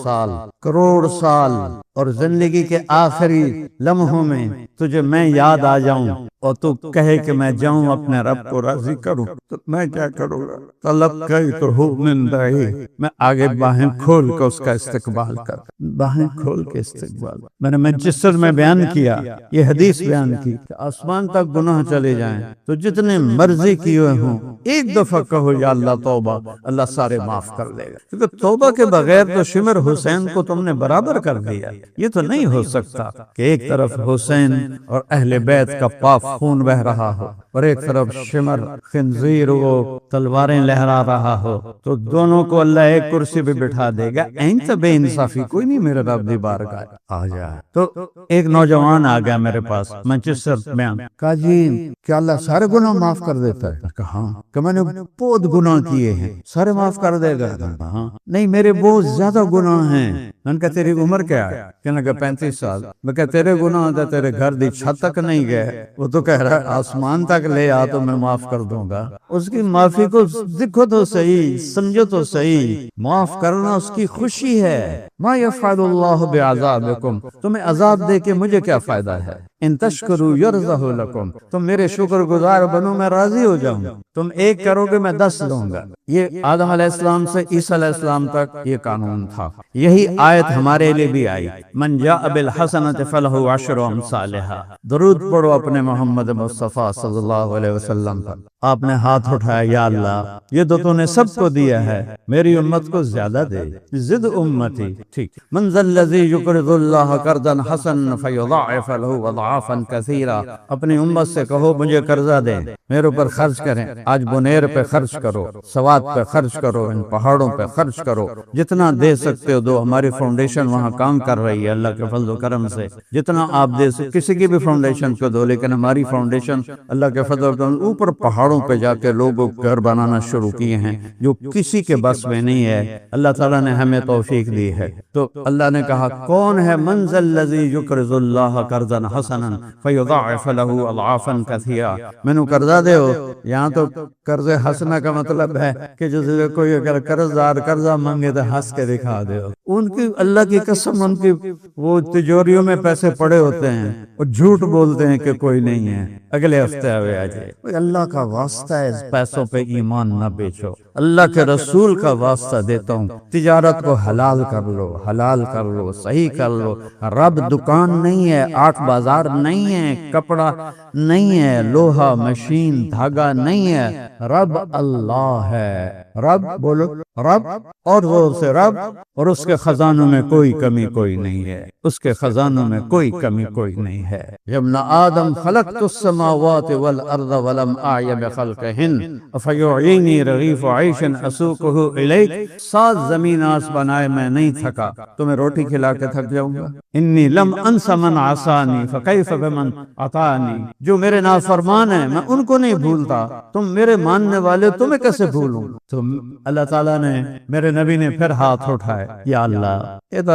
سال، اور زندگی کے آخری لمحوں میں تجھے میں یاد آ جاؤں اور تو کہے کہ میں جاؤں اپنے رب کو راضی کروں، تو میں کیا کروں گا؟ تلقیتہ من بعید، میں آگے باہیں کھول کے اس کا استقبال کر، باہیں کھول کے استقبال۔ میں نے مانچسٹر میں بیان کیا، یہ حدیث بیان کی کہ آسمان تک گناہ چلے جائیں تو جتنے مرضی کیے ہوں، ایک دفعہ کہو یا اللہ توبہ، اللہ سارے معاف کر دے گا، کیونکہ توبہ کے بغیر تو شمر حسین کو تم نے برابر کر دیا۔ یہ تو نہیں ہو سکتا کہ ایک طرف حسین اور اہل بیت کا پاک خون بہ رہا ہو اور ایک طرف شمر خنزیر وہ تلواریں لہرا رہا ہو، تو دونوں کو اللہ ایک کرسی پہ بٹھا دے گا۔ این تو بے انصافی کوئی نہیں میرے رب دی بارگاہ آ جا۔ تو ایک نوجوان آ گیا میرے پاس مانچسٹر میں، کہا جی کیا اللہ سارے گناہ معاف کر دیتا ہے؟ کہا ہاں۔ کہ میں نے بہت گناہ کیے ہیں، سارے معاف کر دے گا؟ ہاں۔ نہیں میرے بہت زیادہ گناہ ہیں۔ میں نے کہا تیری عمر کیا ہے؟ کہنے لگا 35 سال۔ میں کہا تیرے گناہ تو تیرے گھر دی چھت تک نہیں گئے، وہ تو کہہ رہا ہے آسمان تک لے آ تو میں معاف کر دوں گا۔ اس کی معافی کو دیکھو تو صحیح، سمجھو تو صحیح، معاف کرنا اس کی خوشی ہے۔ ما یفعل اللہ بعذابکم، تمہیں عذاب دے کے مجھے کیا فائدہ ہے؟ ان تشکروا یرضہ لکم، تم میرے شکر گزار بنو میں راضی ہو جاؤں۔ تم ایک کرو گے میں 10 دوں گا۔ یہ آدم علیہ السلام سے عیسیٰ علیہ السلام تک یہ قانون تھا۔ یہی آیت ہمارے لیے بھی آئی، من جاء بالحسنۃ فلہ عشر امثالھا۔ درود پڑھو اپنے محمد مصطفیٰ صلی اللہ علیہ وسلم پر۔ آپ نے ہاتھ اٹھایا، یا اللہ یہ تو نے سب کو دیا ہے، میری امت کو زیادہ دے، زد امتی۔ ٹھیک، من ذا الذی یقرض اللہ قرضا حسنا فیضاعف له اضعافا کثیرا۔ اپنی امت سے کہو مجھے قرضہ دیں، میرے اوپر خرچ کریں۔ آج بنیر پہ خرچ کرو، سوات پہ خرچ کرو، ان پہاڑوں پہ خرچ کرو، جتنا دے سکتے ہو دو۔ ہماری فاؤنڈیشن وہاں کام کر رہی ہے اللہ کے فضل و کرم سے، جتنا آپ دے سکتے، کسی کی بھی فاؤنڈیشن کو دو، لیکن ہماری فاؤنڈیشن اللہ کے فضل و کرم اوپر پہاڑوں پہ جا کے لوگوں گھر بنانا شروع کیے ہیں جو کسی کے بس میں نہیں ہے۔ اللہ تعالیٰ نے ہمیں توفیق دی ہے۔ تو اللہ نے کہا کون ہے؟ من ذا الذی یقرض اللہ قرضا حسنا فیضاعف له اضعافا کثیرا۔ مینوں قرضہ دے ہو، یہاں تو قرض حسنہ کا مطلب ہے کہ جیسے کوئی اگر قرض دار قرضہ مانگے تو ہنس کے دکھا دے۔ ان کی اللہ کی قسم، ان کی وہ تجوریوں میں پیسے پڑے ہوتے ہیں اور جھوٹ بولتے ہیں کہ کوئی نہیں ہے، اگلے ہفتے آوے آ جائے۔ اللہ کا واسطہ ہے اس پیسوں پہ ایمان نہ بیچو، اللہ کے رسول کا واسطہ دیتا ہوں، تجارت کو حلال کر لو، حلال کر لو، صحیح کر لو۔ رب دکان نہیں ہے، آٹھ بازار نہیں ہے، کپڑا نہیں ہے، لوہا مشین دھاگا نہیں ہے، رب اللہ ہے۔ رب بولو رب، اور وہ سے رب، اور اس کے خزانوں میں کوئی کمی کوئی نہیں ہے، اس کے خزانوں میں کوئی کمی کوئی نہیں ہے۔ ابن آدم خلقت السماوات والارض ولم اعی بخلقہن افیعینی رغیف عیش اسوقہ الیک۔ 7 زمین آس بنائے میں نہیں تھکا، تمہیں روٹی کھلا کے تھک جاؤں گا؟ انی لم انس من عصانی فکیف بمن اطاعنی۔ جو میرے نافرمان ہیں میں ان کو نہیں بھولتا، تم میرے ماننے والے تمہیں کیسے بھولوں؟ تو اللہ تعالیٰ نے، میرے نبی نے پھر ہاتھ اٹھائے، یا اللہ یہ تو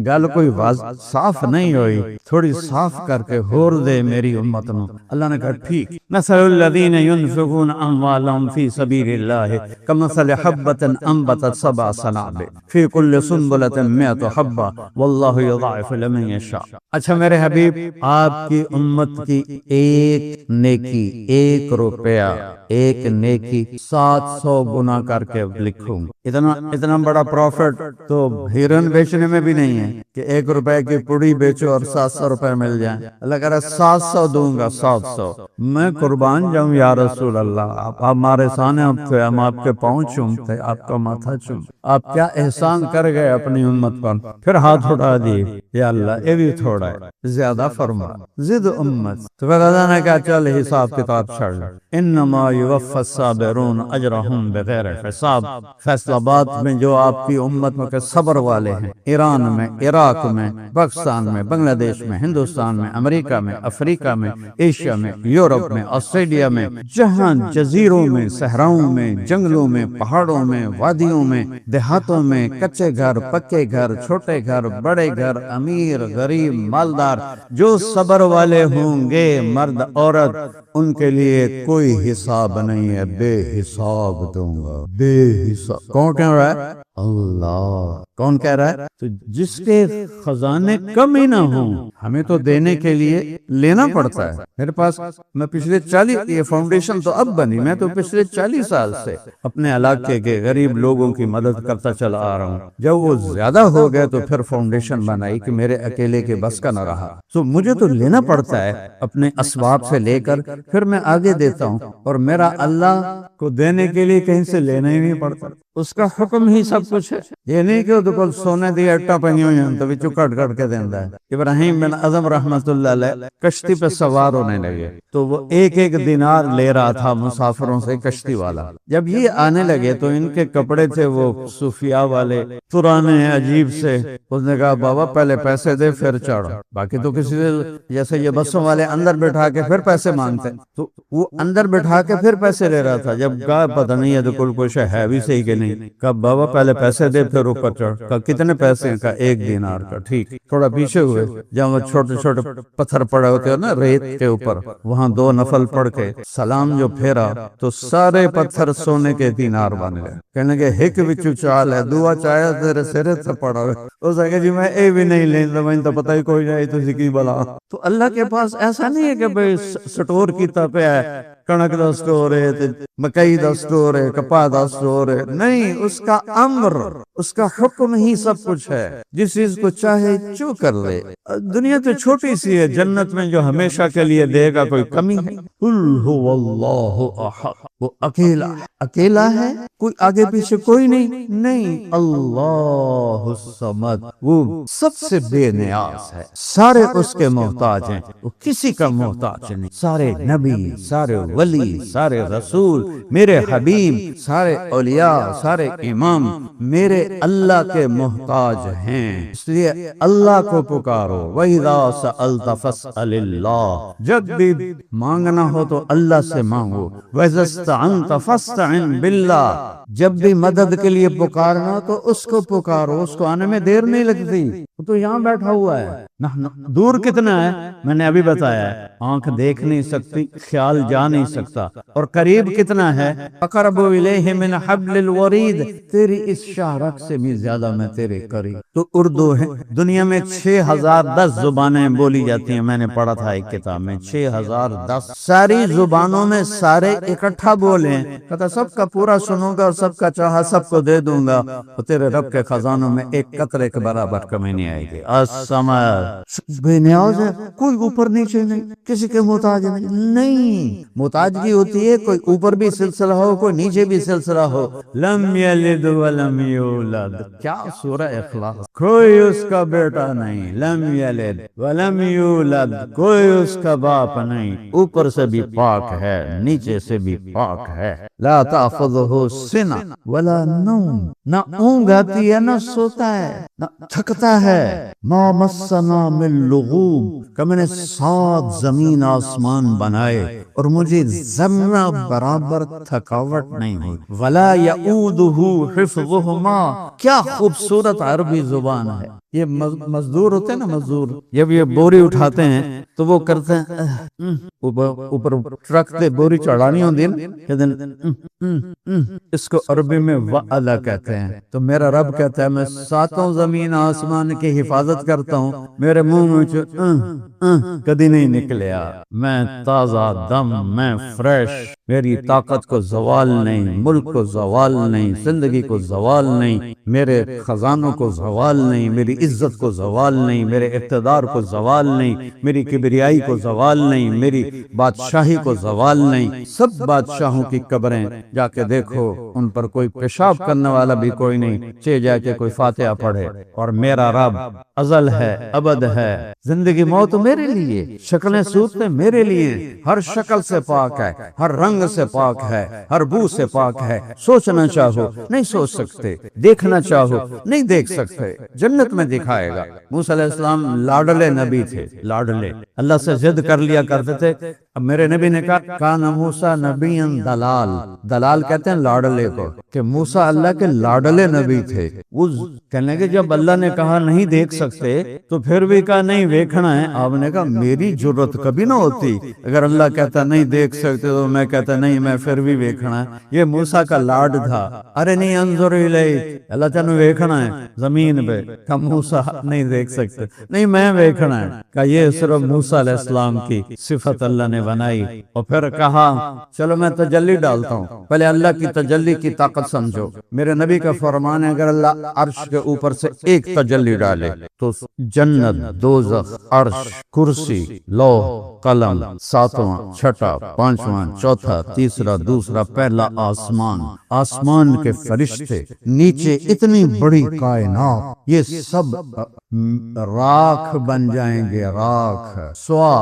گل کوئی کوئی صاف نہیں ہوئی، تھوڑی صاف کر کے ہور دے میری امت نو۔ اللہ نے کہا ٹھیک۔ مثل الذین ينفقون اموالهم فی سبیل اللہ کمثل حبۃ انبتت سبع سنابل فی کل سنبلۃ مئۃ حبۃ واللہ یضاعف لمن یشاء۔ اچھا میرے حبیب، آپ کی امت کی ایک نیکی، ایک روپیہ، ایک نیکی 700 گنا کر کے لکھوں۔ اتنا بڑا پروفٹ تو ہرن بیچنے میں بھی نہیں ہے کہ 1 روپے کی پوڑی بیچو اور 700 روپے مل جائیں۔ اللہ کہہ رہا 700 دوں گا، 700۔ میں قربان جاؤں یا رسول اللہ، آپ ہمارے سامنے ہم آپ کے پاؤں چومتے، آپ کا ماتھا چوم، آپ کیا احسان کر گئے اپنی امت پر۔ پھر ہاتھ اٹھا دیے، یا اللہ یہ بھی تھوڑا ہے، زیادہ فرما، زد امت۔ تو پھر اللہ نے کہا چل حساب کتاب چھڑ لے، انما یوفی الصابرون اجرہم بغیر حساب۔ فیصل آباد میں جو آپ کی امت میں کے صبر والے ہیں، ایران میں، عراق میں، پاکستان میں، بنگلہ دیش میں، ہندوستان میں، امریکہ میں، افریقہ میں، ایشیا میں، یورپ میں، آسٹریلیا میں، جہاں جزیروں میں، صحراؤں میں، جنگلوں میں، پہاڑوں میں، وادیوں میں، دیہاتوں میں، کچے گھر، پکے گھر، چھوٹے گھر، بڑے گھر، امیر، غریب، مالدار، جو صبر والے ہوں گے، مرد عورت، ان کے لیے کوئی حساب نہیں ہے، بے حساب دوں گا، بے حساب۔ کون کہہ رہا ہے؟ اللہ۔ کون کہہ رہا ہے؟ تو جس کے خزانے کم ہی نہ ہوں، ہمیں تو دینے کے لیے لینا پڑتا ہے۔ میرے پاس، میں پچھلے 40، یہ فاؤنڈیشن تو اب بنی، میں تو پچھلے 40 سال سے اپنے علاقے کے غریب لوگوں کی مدد کرتا چلا آ رہا ہوں۔ جب وہ زیادہ ہو گئے تو پھر فاؤنڈیشن بنائی کہ میرے اکیلے کے بس کا نہ رہا، تو مجھے تو لینا پڑتا ہے اپنے اسباب سے لے کر، پھر میں آگے دیتا ہوں، اور میرا اللہ کو دینے کے لیے کہیں سے لینا ہی نہیں پڑتا، اس کا حکم ہی سب کچھ ہے۔ یہ نہیں کہ وہ کل سونے دی اٹا پہنی ہوئی ہیں تو بچوں کٹ کٹ کے دینا ہے۔ ابراہیم بن اعظم رحمت اللہ علیہ کشتی پہ سوار ہونے لگے تو وہ ایک دینار لے رہا تھا مسافروں سے، کشتی والا۔ جب یہ آنے لگے تو ان کے کپڑے تھے وہ صوفیاء والے، پرانے عجیب سے۔ اس نے کہا بابا پہلے پیسے دے پھر چڑھو، باقی تو کسی سے، جیسے یہ بسوں والے اندر بٹھا کے پھر پیسے مانگتے، تو وہ اندر بٹھا کے پھر پیسے لے رہا تھا۔ جب کہا پتہ نہیں ہے تو کچھ ہے بھی صحیح کہ نہیں، کہا بابا پہلے پیسے دے پھر اوپر چڑھ۔ کہا کتنے پیسے؟ کا 1 دینار کا۔ ٹھیک۔ تھوڑا پیچھے ہوئے، جہاں وہ چھوٹے چھوٹے پتھر پڑے ہوتے ہیں نا ریت کے اوپر، وہاں 2 نفل پڑھ کے سلام جو پھیرا تو سارے پتھر سونے کے دینار بن گئے۔ کہنے لگے ہک وچو چال ہے، دعا چاہیا تیرے سرے تے پڑا ہوئے۔ اس نے کہا جی میں اے بھی نہیں لیندا، میں تو پتہ ہی کوئی نہیں تسی کی بلا۔ تو اللہ کے پاس ایسا نہیں ہے کہ بھئی سٹور کیتا پیا ہے، کنک دا سٹور ہے، مکئی دا سٹور ہے، کپاہ دا سٹور ہے، نہیں، اس کا امر، اس کا حکم ہی سب کچھ ہے۔ جس چیز کو چاہے چو کر لے۔ دنیا تو چھوٹی سی ہے، جنت میں جو ہمیشہ کے لیے دے گا کوئی کمی ہے؟ قل هو اللہ احد، وہ اکیلا ہے، کوئی آگے پیچھے کوئی نہیں، اللہ الصمد، وہ سب سے بے نیاز ہے، سارے اس کے محتاج ہیں، وہ کسی کا محتاج نہیں۔ سارے نبی، سارے ولی، سارے رسول، میرے حبیب، سارے اولیاء، سارے امام میرے اللہ کے محتاج ہیں، اس لیے اللہ کو پکارو۔ وَإِذَا سَأَلْتَ فَاسْأَلِ اللَّهِ، جب بھی مانگنا ہو تو اللہ سے مانگو۔ وَإِذَا اسْتَعَنْتَ فَاسْتَعِنْ بِاللَّهِ، جب بھی مدد کے لیے پکارنا تو اس کو پکارو، اس کو آنے میں دیر نہیں لگتی، وہ تو یہاں بیٹھا ہوا ہے۔ دور کتنا ہے میں نے ابھی بتایا ہے، آنکھ دیکھ نہیں سکتی، خیال جا نہیں سکتا، اور قریب کتنا ہے، اقرب الیہ من حبل الورید، تیری اس شاہرگ سے بھی زیادہ میں تیرے قریب۔ تو اردو ہے، دنیا میں 6010 زبانیں بولی جاتی ہیں، میں نے پڑھا تھا ایک کتاب میں 6010، ساری زبانوں میں سارے اکٹھا بولیں، کہتا سب کا پورا سنوں گا اور سب کا چاہا سب کو دے دوں گا، تو تیرے رب کے خزانوں میں ایک قطرے کے برابر کمی نہیں آئے گی۔ الصمد، بے نیاز ہے، کوئی اوپر نیچے نہیں، کسی کے محتاج نہیں۔ محتاجگی ہوتی ہے کوئی اوپر بھی سلسلہ ہو، کوئی نیچے بھی سلسلہ ہو۔ لم یلد ولم یولد، کیا سورہ اخلاص، کوئی اس کا بیٹا نہیں، لم یلد ولم یولد، کوئی اس کا باپ نہیں، اوپر سے بھی پاک ہے، نیچے سے بھی پاک ہے۔ لا تأخذہ سنہ ولا نوم، نہ اونگ آتی ہے نہ سوتا ہے نہ تھکتا ہے۔ ما مسنا من لغوب، کہ میں نے 7 زمین آسمان بنائے اور مجھے ذرہ برابر تھکاوٹ نہیں ہوئی۔ ولا یعودہ حفظہما، کیا خوبصورت عربی زبان ہے، یہ مزدور ہوتے ہیں نا، مزدور جب یہ بوری اٹھاتے ہیں تو وہ کرتے ہیں اوپر ٹرک پہ بوری چڑھانی ہوتی ہے، اس کو عربی میں وعلا کہتے ہیں۔ تو میرا رب کہتا ہے میں ساتوں زمین آسمان کی حفاظت کرتا ہوں، میرے منہ میں کدی نہیں نکلیا، میں تازہ دم، میں فریش، میری طاقت کو زوال نہیں، ملک کو زوال نہیں، زندگی کو زوال نہیں، میرے خزانوں کو زوال نہیں، میری عزت کو زوال نہیں، میرے اقتدار کو زوال نہیں، میری کبریائی کو زوال نہیں، میری بادشاہی کو زوال نہیں۔ سب بادشاہوں کی قبریں جا کے دیکھو، ان پر کوئی پیشاب کرنے والا بھی کوئی نہیں، چے جا کے کوئی فاتحہ پڑھے۔ اور میرا رب ازل ہے، ابد ہے، زندگی موت میرے لیے، شکلیں صورتیں میرے لیے، ہر شکل سے پاک ہے، ہر رنگ سے پاک ہے، ہر بو سے پاک ہے۔ سوچنا چاہو نہیں سوچ سکتے، دیکھنا چاہو نہیں دیکھ سکتے، جنت میں دکھائے گا۔ موسیٰ علیہ السلام لاڈلے نبی تھے، لاڈلے، اللہ سے ضد کر لیا کرتے تھے۔ اب میرے نبی نے کہا کان موسیٰ نبی دلال، دلال کہتے ہیں لاڈلے کو، کہ موسیٰ اللہ کے لاڈلے نبی تھے۔ وہ کہنے کہ جب اللہ نے کہا نہیں دیکھ سکتے تو پھر بھی کہا نہیں دیکھنا ہے۔ آپ نے کہا میری جرت کبھی نہ ہوتی، اگر اللہ کہتا نہیں دیکھ سکتے تو میں کہتا نہیں میں پھر بھی دیکھنا ہے۔ یہ موسیٰ کا لاڈ تھا۔ ارے نہیں انظر الیک، اللہ تینوں دیکھنا ہے زمین پہ، کہ موسیٰ نہیں دیکھ سکتے، نہیں میں دیکھنا ہے۔ کہ یہ صرف موسیٰ علیہ السلام کی صفت اللہ نے بنائی۔ اور پھر کہا چلو میں تجلی ڈالتا ہوں، پہلے اللہ کی تجلی کی طاقت سمجھو۔ میرے نبی کا فرمان ہے اگر اللہ عرش کے اوپر سے ایک تجلی ڈالے تو جنت، دوزخ، عرش، کرسی، لوح، قلم، ساتواں، چھٹا، پانچواں، چوتھا، تیسرا، دوسرا، پہلا آسمان، آسمان کے فرشتے، نیچے اتنی بڑی کائنات، یہ سب راکھ بن جائیں گے، راکھ، سوا،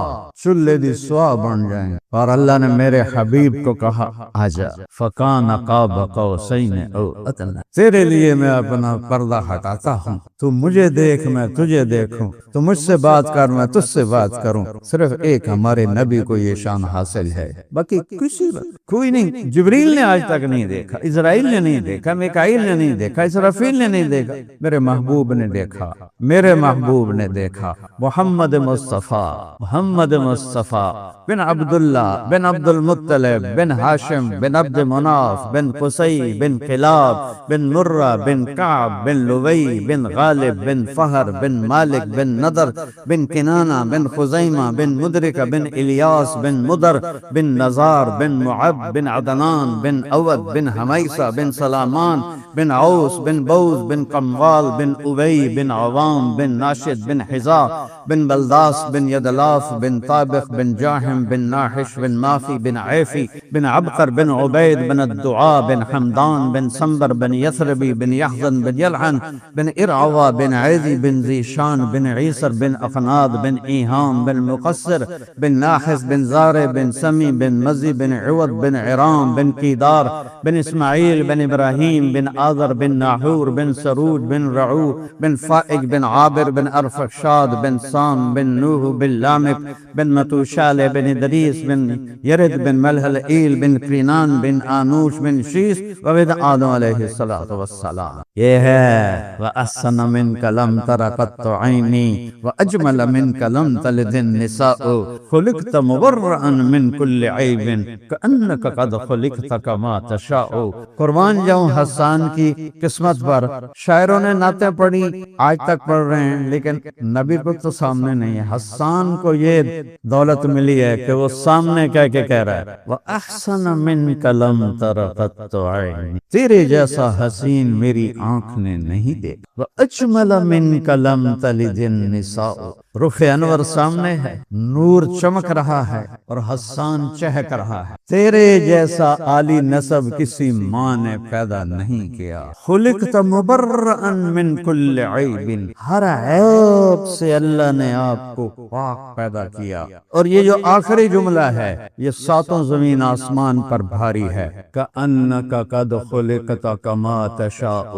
چولہے دی سوا بن جائیں گے۔ اور اللہ نے میرے حبیب کو کہا آجا، فکان قاب قوسین او ادنی، تیرے لیے میں اپنا پردہ ہٹاتا ہوں، تو مجھے دیکھ میں تجھے دیکھوں، تو مجھ سے بات کر میں تجھ سے بات کروں۔ صرف ایک ہمارے نبی کو یہ شان حاصل ہے، باقی کسی کوئی نہیں۔ جبریل نے آج تک نہیں دیکھا، اسرائیل نے نہیں دیکھا، میکائیل نے نہیں دیکھا، اسرافیل نے نہیں دیکھا، میرے محبوب نے دیکھا، میرے محبوب نے دیکھا۔ محمد مصطفیٰ، محمد مصطفیٰ بن عبداللہ بن عبد المطلب بن ہاشم بن عبد مناف بن قصی بن کلاب بن مرہ بن کعب بن لوی بن غالب بن فہر بن مالک بن نضر بن کنانہ بن خزیمہ بن مدرکہ بن الیاس بن مدر بن نزار بن معب بن عدنان بن اود بن حمیسہ بن سلامان بن عوس بن بوز بن قموال بن ابی بن عوام بن ناشد بن حزا بن بلداس بن یدلاف بن طابق بن جاہم بن ناحش بن مافی بن عیفی بن عبقر بن عبید بن الدعاء بن حمدان بن سنبر بن یثربی بن یحزن بن یلحن بن ارعوا بن عیزی بن ذیشان بن عیسر بن افناد بن ایہام بن مقصر بن ناحس بن زار بن سمی بن مزی بن عوض بن عرام بن کیدار بن اسماعیل بن ابراہیم بن آذر بن ناحور بن سروج بن رعو بن فائق بن عابر بن ارفخشاد بن سام بن نوح بن لامک بن متوشال بن ادریس بن یرد بن ملحل ایل بن کرینان بن آنوش بن شیس وبد آدم علیہ السلام۔ یہ ہے وَأَحْسَنَ مِنْكَ لَمْ تَرَ قَطُّ عَيْنِي وَأَجْمَلَ مِنْكَ لَمْ تَلِدِ النِّسَاءُ خُلِقْتَ مُبَرَّئًا مِنْ كُلِّ عَيْبٍ كَأَنَّكَ قَدْ خُلِقْتَ كَمَا تَشَاءُ۔ قربان جاؤں حسان کی قسمت پر۔ شاعروں نے نعتیں پڑھی، آج تک پڑھ رہے ہیں، لیکن نبی کو تو سامنے نہیں ہے۔ حسان کو یہ دولت ملی ہے کہ وہ سامنے کہہ کے کہہ رہا ہے وَأَحْسَنَ مِنْكَ لَمْ تَرَ قَطُّ عَيْنِي، تیرے جیسا حسین میری آنکھ نے نہیں دیکھا۔ وَأَجْمَلَ مِنْكَ لَمْ تَلِدِ النِّسَاءُ، رخ انور سامنے ہے، نور چمک رہا ہے اور حسان چہک رہا ہے۔ تیرے جیسا عالی نسب کسی ماں نے پیدا نہیں کیا۔ خلقت مبرئا من کل عیب، ہر عیب سے اللہ نے آپ کو پاک پیدا کیا۔ اور یہ جو آخری جملہ ہے یہ ساتوں زمین آسمان پر بھاری ہے۔ کأنک قد خلقت کما تشاء،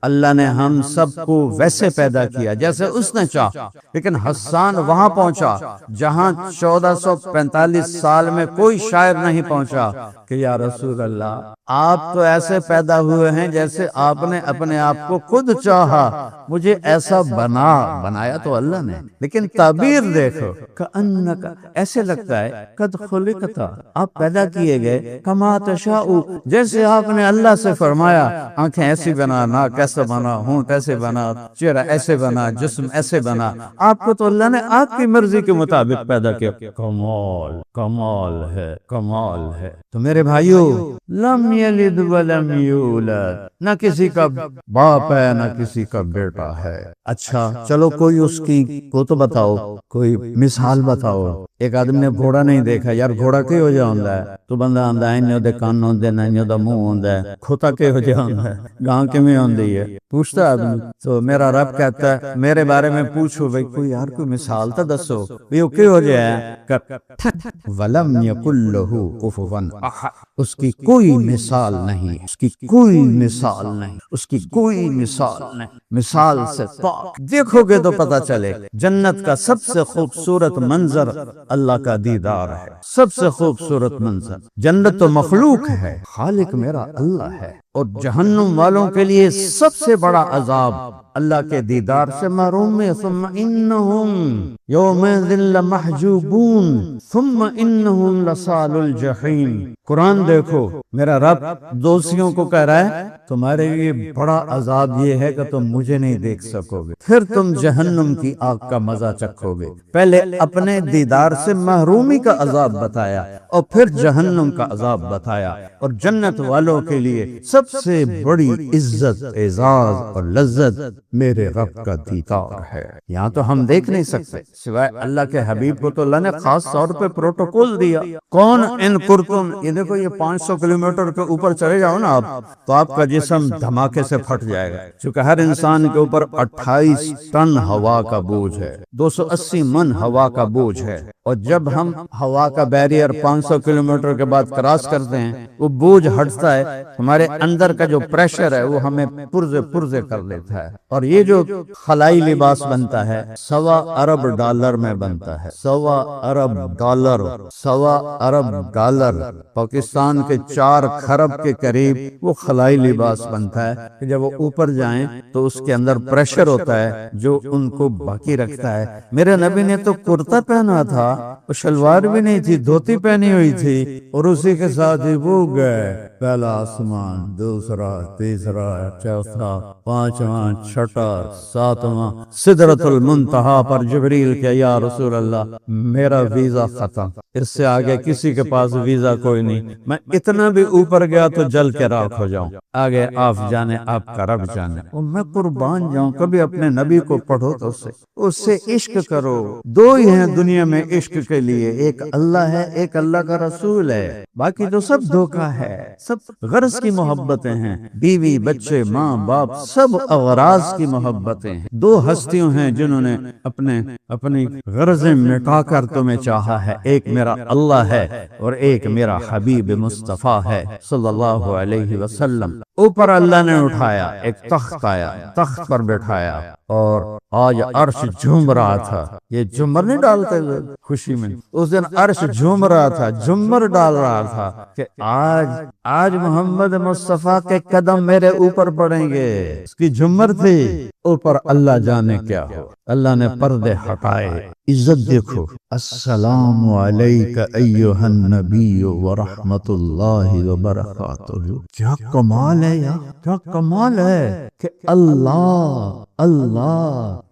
اللہ نے ہم سب کو ویسے پیدا کیا جیسے اس نے چاہا، لیکن حسان وہاں پہنچا جہاں 1445 40 سال میں کوئی شاعر نہیں پہنچا کہ یا رسول اللہ آپ تو ایسے پیدا ہوئے ہیں جیسے آپ نے اپنے آپ کو خود چاہا، مجھے ایسا بنایا تو اللہ نے، لیکن تعبیر دیکھو کأنک، ایسے لگتا ہے قد خلقت، آپ پیدا کیے گئے کما تشاء، جیسے آپ نے اللہ سے فرمایا آنکھیں ایسی بنا، ناک ایسا بنا، ہونٹ ایسے بنا، چہرہ ایسے بنا، جسم ایسے بنا، آپ کو تو اللہ نے آپ کی مرضی کے مطابق پیدا کیا۔ کمال کمال ہے، کمال ہے۔ تو میرے بھائیو، لم یلد ولم یولد، نہ کسی کا باپ ہے نہ کسی کا بیٹا ہے۔ اچھا چلو کوئی اس کی کو تو بتاؤ، کوئی مثال بتاؤ۔ ایک آدمی نے گھوڑا نہیں دیکھا، یار گھوڑا کی ہو جا ہوندا ہے تو بندہ آندا ہے انہوں دے کان ہوندے نے، انہوں دا منہ ہوندا ہے، کھوتا کی ہو جا ہوندا ہے، گاں کیویں ہوندی ہے، پوچھتا آدمی۔ تو میرا رب کہتا ہے میرے بارے میں پوچھو بھئی، کوئی یار کوئی مثال تو دسو بھی وہ کی ہو جائے۔ ولم یکن لہ کفوا احد، اس کی کوئی مثال نہیں، اس کی کوئی مثال نہیں، اس کی کوئی مثال نہیں، مثال سے پاک۔ دیکھو گے تو پتہ چلے جنت کا سب سے خوبصورت منظر اللہ کا دیدار ہے، سب سے خوبصورت منظر۔ جنت تو مخلوق ہے، خالق میرا اللہ ہے، اور جہنم والوں کے لیے سب سے بڑا عذاب اللہ کے دیدار سے محروم ہے۔ ثم انہم یومئذ لمحجوبون ثم انہم لصال الجحیم۔ قرآن دیکھو، میرا رب دوستیوں کو کہہ رہا ہے تمہارے لیے بڑا عذاب یہ ہے کہ تم مجھے نہیں دیکھ سکو گے، پھر تم جہنم کی آگ کا مزہ چکھو گے۔ پہلے اپنے دیدار سے محرومی کا عذاب بتایا اور پھر جہنم کا عذاب بتایا، اور جنت والوں کے لیے سب سے بڑی عزت، اعزاز اور لذت میرے رب کا دیدار ہے۔ یہاں تو ہم دیکھ نہیں سکتے سوائے اللہ کے حبیب کو، تو اللہ نے خاص طور پہ پروٹوکول دیا۔ کون ان کرتم، یہ دیکھو یہ 500 کلومیٹر کے اوپر چلے جاؤ نا آپ تو آپ کا جسم دھماکے سے پھٹ جائے گا، چونکہ ہر انسان کے اوپر 28 ٹن ہوا کا بوجھ ہے، 280 من ہوا کا بوجھ ہے، اور جب ہم ہوا کا بیریئر 500 کلومیٹر کے بعد کراس کرتے ہیں وہ بوجھ ہٹتا ہے، ہمارے اندر کا جو پریشر ہے وہ ہمیں پرزے کر لیتا ہے۔ اور یہ جو خلائی لباس بنتا ہے 1.25 ارب ڈالر میں بنتا ہے، 1.25 ارب ڈالر، 1.25 ارب ڈالر، پاکستان کے 4 کھرب کے قریب وہ خلائی لباس بنتا ہے کہ جب وہ اوپر جائیں تو اس کے اندر پریشر ہوتا ہے جو ان کو باقی رکھتا ہے۔ میرے نبی نے تو کرتا پہنا تھا، وہ شلوار بھی نہیں تھی، دھوتی پہنی ہوئی تھی، اور اسی کے ساتھ ہی وہ گئے پہلا آسمان، دوسرا، تیسرا، چوتھا، پانچواں، چھٹا، ساتواں، سدرۃ المنتہا پر جبریل کہ یا رسول اللہ میرا ویزا ختم، اس سے آگے کسی کے پاس ویزا کوئی نہیں، میں اتنا بھی اوپر گیا تو جل کے راکھ ہو جاؤں، آگے آپ جانے، آپ کا رب جانے، اور میں قربان جاؤں۔ کبھی اپنے نبی کو پڑھو تو اس سے عشق کرو۔ 2 ہی ہیں دنیا میں عشق کے لیے، ایک اللہ ہے، ایک اللہ کا رسول ہے، باقی تو سب دھوکہ ہے، سب غرض کی محبتیں ہیں، بیوی بچے ماں باپ سب اغراض کی محبتیں ہیں۔ 2 ہستیوں ہیں جنہوں نے اپنی غرضیں مٹا کر تمہیں چاہا ہے، ایک میرا اللہ ہے اور ایک میرا حبیب مصطفیٰ ہے صلی اللہ علیہ وسلم۔ اوپر اللہ نے اٹھایا، ایک تخت آیا، تخت پر بٹھایا، اور آج عرش جھوم رہا تھا۔ یہ جھومر نہیں ڈالتے خوشی میں، اس دن عرش جھوم رہا تھا، جھومر ڈال رہا تھا کہ آج محمد مصطفیٰ کے قدم میرے اوپر پڑیں گے، اس کی جھومر تھی۔ اوپر اللہ جانے کیا ہو، اللہ نے پردے ہٹائے، عزت دیکھو۔ السلام علیک ایھا النبی ورحمۃ اللہ وبرکاتہ۔ کیا کمال ہے یار، کیا کمال ہے کہ اللہ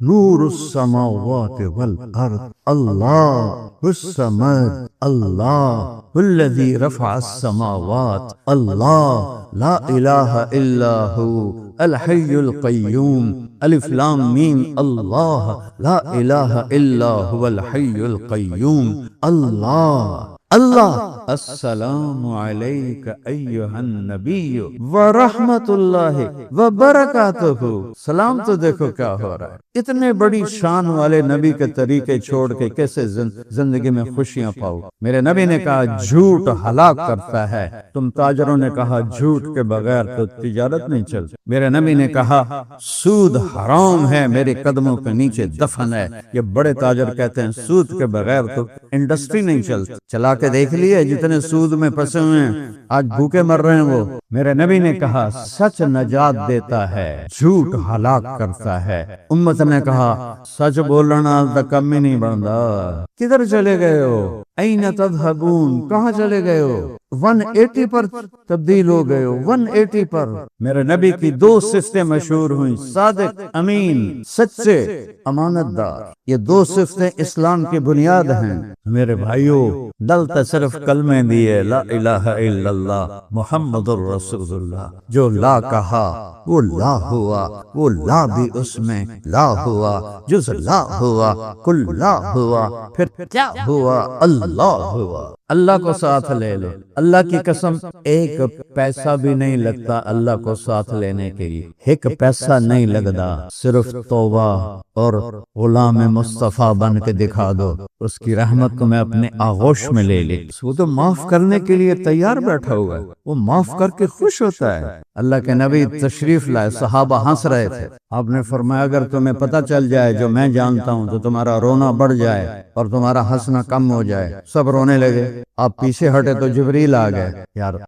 نور السماوات والارض، اللہ الصمد، اللہ الذی رفع السماوات، اللہ لا الہ الا هو الحی القیوم، الف لام میم، اللہ لا الہ الا هو الحی القیوم، اللہ اللہ السلام علیک ایھا النبی ورحمۃ اللہ وبرکاتہ. سلام تو دیکھو کیا ہو رہا ہے. اتنے بڑی شان والے نبی کے طریقے چھوڑ کے کیسے زندگی میں خوشیاں پاؤ. میرے نبی نے کہا جھوٹ ہلاک کرتا ہے. تم تاجروں نے کہا جھوٹ کے بغیر تو تجارت نہیں چلتی. میرے نبی نے کہا سود حرام ہے، میرے قدموں کے نیچے دفن ہے. یہ بڑے تاجر کہتے ہیں سود کے بغیر تو انڈسٹری نہیں چلتی. چلا کے دیکھ لیے جتنے سود میں پھنسے ہوئے ہیں آج بھوکے مر رہے ہیں وہ. میرے نبی نے کہا سچ نجات دیتا ہے، جھوٹ ہلاک کرتا ہے. امت نے کہا سچ بولنا تو کم ہی نہیں بنتا. کدھر چلے گئے ہو؟ این تذہبون، کہاں چلے گئے ہو؟ 180 پر تبدیل ہو گئے ہو. 180 پر. میرے نبی کی 2 صفتیں مشہور ہوئیں، صادق امین، سچے امانت دار. یہ 2 صفتیں اسلام کی بنیاد ہیں. میرے بھائیوں دلتا صرف کلمے دیے لا الہ الا اللہ محمد الرسول اللہ. جو لا کہا وہ لا ہوا، وہ لا بھی اس میں لا ہوا، جز لا ہوا، کل لا ہوا، پھر کیا ہوا؟ اللہ ہوا. اللہ کو ساتھ لے لو. اللہ کی قسم ایک پیسہ بھی نہیں لگتا اللہ کو ساتھ لینے کے لیے. ایک پیسہ نہیں لگتا. صرف توبہ اور غلام مصطفیٰ بن کے دکھا دو، اس کی رحمت کو میں اپنے آغوش میں لے لی. وہ تو معاف کرنے کے لیے تیار بیٹھا ہوا ہے، وہ معاف کر کے خوش ہوتا ہے. اللہ کے نبی تشریف لائے، صحابہ ہنس رہے تھے. آپ نے فرمایا اگر تمہیں پتہ چل جائے جو میں جانتا ہوں تو تمہارا رونا بڑھ جائے اور تمہارا ہنسنا کم ہو جائے. سب رونے لگے. آپ پیچھے ہٹے تو جبریل آ گئے.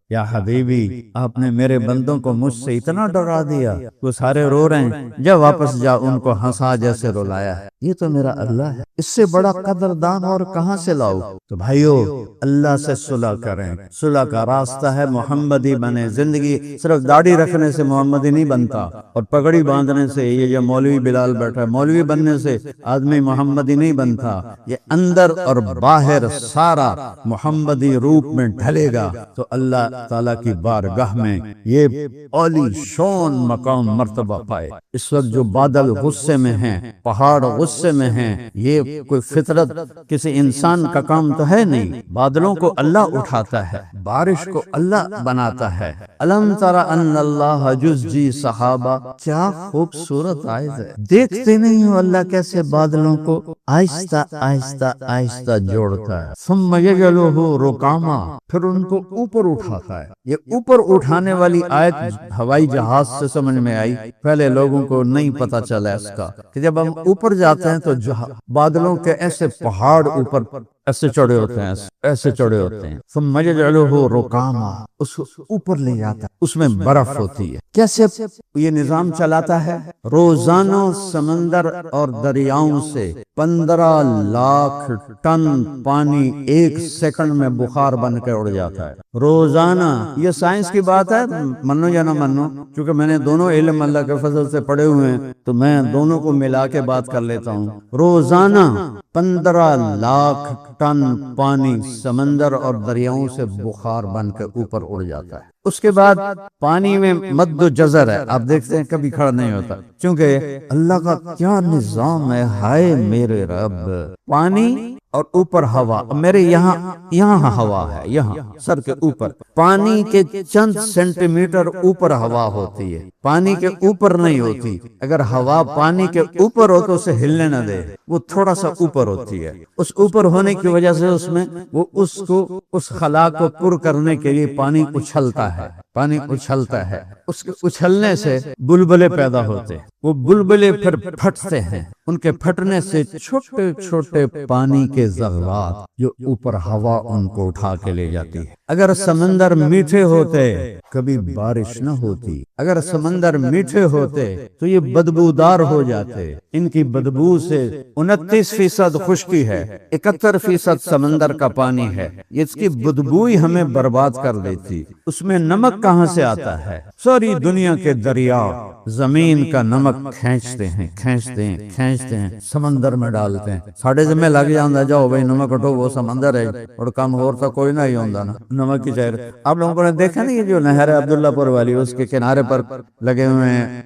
یا حبیبی آپ نے میرے بندوں کو مجھ سے اتنا ڈرا دیا، وہ سارے رو رہے ہیں، جا واپس جا ان کو ہنسا جیسے رلایا ہے. یہ تو میرا اللہ ہے، اس سے بڑا قدردان اور کہاں سے لاؤ؟ تو بھائیو اللہ سے صلح کریں. صلح کا راستہ ہے محمدی بنے. زندگی صرف داڑھی رکھنے سے محمدی نہیں بنتا اور پگڑی باندھنے سے. یہ جو مولوی بلال بیٹھا ہے، مولوی بننے سے آدمی محمدی نہیں بنتا. یہ اندر اور باہر سارا محمدی روپ میں ڈھلے گا تو اللہ تعالیٰ کی بارگاہ میں یہ عالی شان مقام مرتبہ پائے. اس وقت جو بادل غصے میں ہیں، پہاڑ غصے میں ہیں، یہ کوئی فطرت کسی انسان کا کام تو ہے نہیں. بادلوں کو اللہ اٹھاتا ہے، بارش کو اللہ بناتا ہے. الم تر ان اللہ جزجی صحابہ، کیا خوبصورت آیت ہے. دیکھتے نہیں ہو اللہ کیسے بادلوں کو آہستہ آہستہ آہستہ جوڑتا ہے. ثم یجعلہ رکاما، پھر ان کو اوپر اٹھاتا ہے. یہ اوپر اٹھانے والی آیت ہوائی جہاز سے سمجھ میں آئی. پہلے لوگوں کو نہیں پتا چلا اس کا کہ جب ہم اوپر جاتے ہیں تو بادلوں کے ایسے پہاڑ اوپر ایسے چڑھے ہوتے ہیں، ایسے چڑھے ہوتے ہیں. ثم یجعلہ رکاما، اس کو اوپر لے جاتا ہے. اس میں برف ہوتی ہے. کیسے یہ نظام چلاتا ہے؟ روزانہ سمندر اور دریاؤں سے 15 لاکھ ٹن پانی 1 سیکنڈ میں بخار بن کے اڑ جاتا ہے. روزانہ. یہ سائنس کی بات ہے، منو یا نہ منو، کیونکہ میں نے دونوں علم اللہ کے فضل سے پڑھے ہوئے ہیں تو میں دونوں کو ملا کے بات کر لیتا ہوں. روزانہ 15 لاکھ ٹن پانی سمندر اور دریاؤں سے بخار بن کے اوپر اڑ جاتا ہے. اس کے بعد پانی میں مد و جزر ہے، آپ دیکھتے ہیں کبھی کھڑا نہیں ہوتا، کیونکہ اللہ کا کیا نظام ہے. ہائے میرے رب، پانی اور اوپر ہوا. میرے یہاں ہوا ہے، یہاں سر کے اوپر. پانی کے چند سینٹی میٹر اوپر ہوا ہوتی ہے، پانی کے اوپر نہیں ہوتی. اگر ہوا پانی کے اوپر ہو تو اسے ہلنے نہ دے، وہ تھوڑا سا اوپر ہوتی ہے. اس اوپر ہونے کی وجہ سے اس میں وہ اس خلا کو پر کرنے کے لیے پانی اچھلتا ہے. پانی اچھلتا ہے، اس کے اچھلنے سے بلبلے پیدا ہوتے ہیں. وہ بلبلے پھر پھٹتے ہیں. ان کے پھٹنے سے چھوٹے چھوٹے پانی کے ذرات جو اوپر ہوا ان کو اٹھا کے لے جاتی ہے. اگر سمندر میٹھے ہوتے کبھی بارش نہ ہوتی. اگر سمندر میٹھے ہوتے تو یہ بدبودار ہو جاتے. ان کی بدبو سے 29% خشکی ہے، 71% سمندر کا پانی ہے. اس کی بدبو ہی ہمیں برباد کر دیتی. اس میں نمک کہاں سے آتا ہے؟ ساری دنیا کے دریا زمین کا نمک کھینچتے ہیں کھینچتے ہیں کھینچتے ہیں سمندر میں ڈالتے ہیں. ساڑھے ذمہ لگ جاندہ جاؤ بھائی نمک اٹھو وہ سمندر ہے اور کم اور تھا کوئی نہ ہی ہوندہ نا نمک کی چہر. آپ لوگوں نے دیکھا نہیں جو نہر عبداللہ پور والی اس کے کنارے پر لگے ہوئے ہیں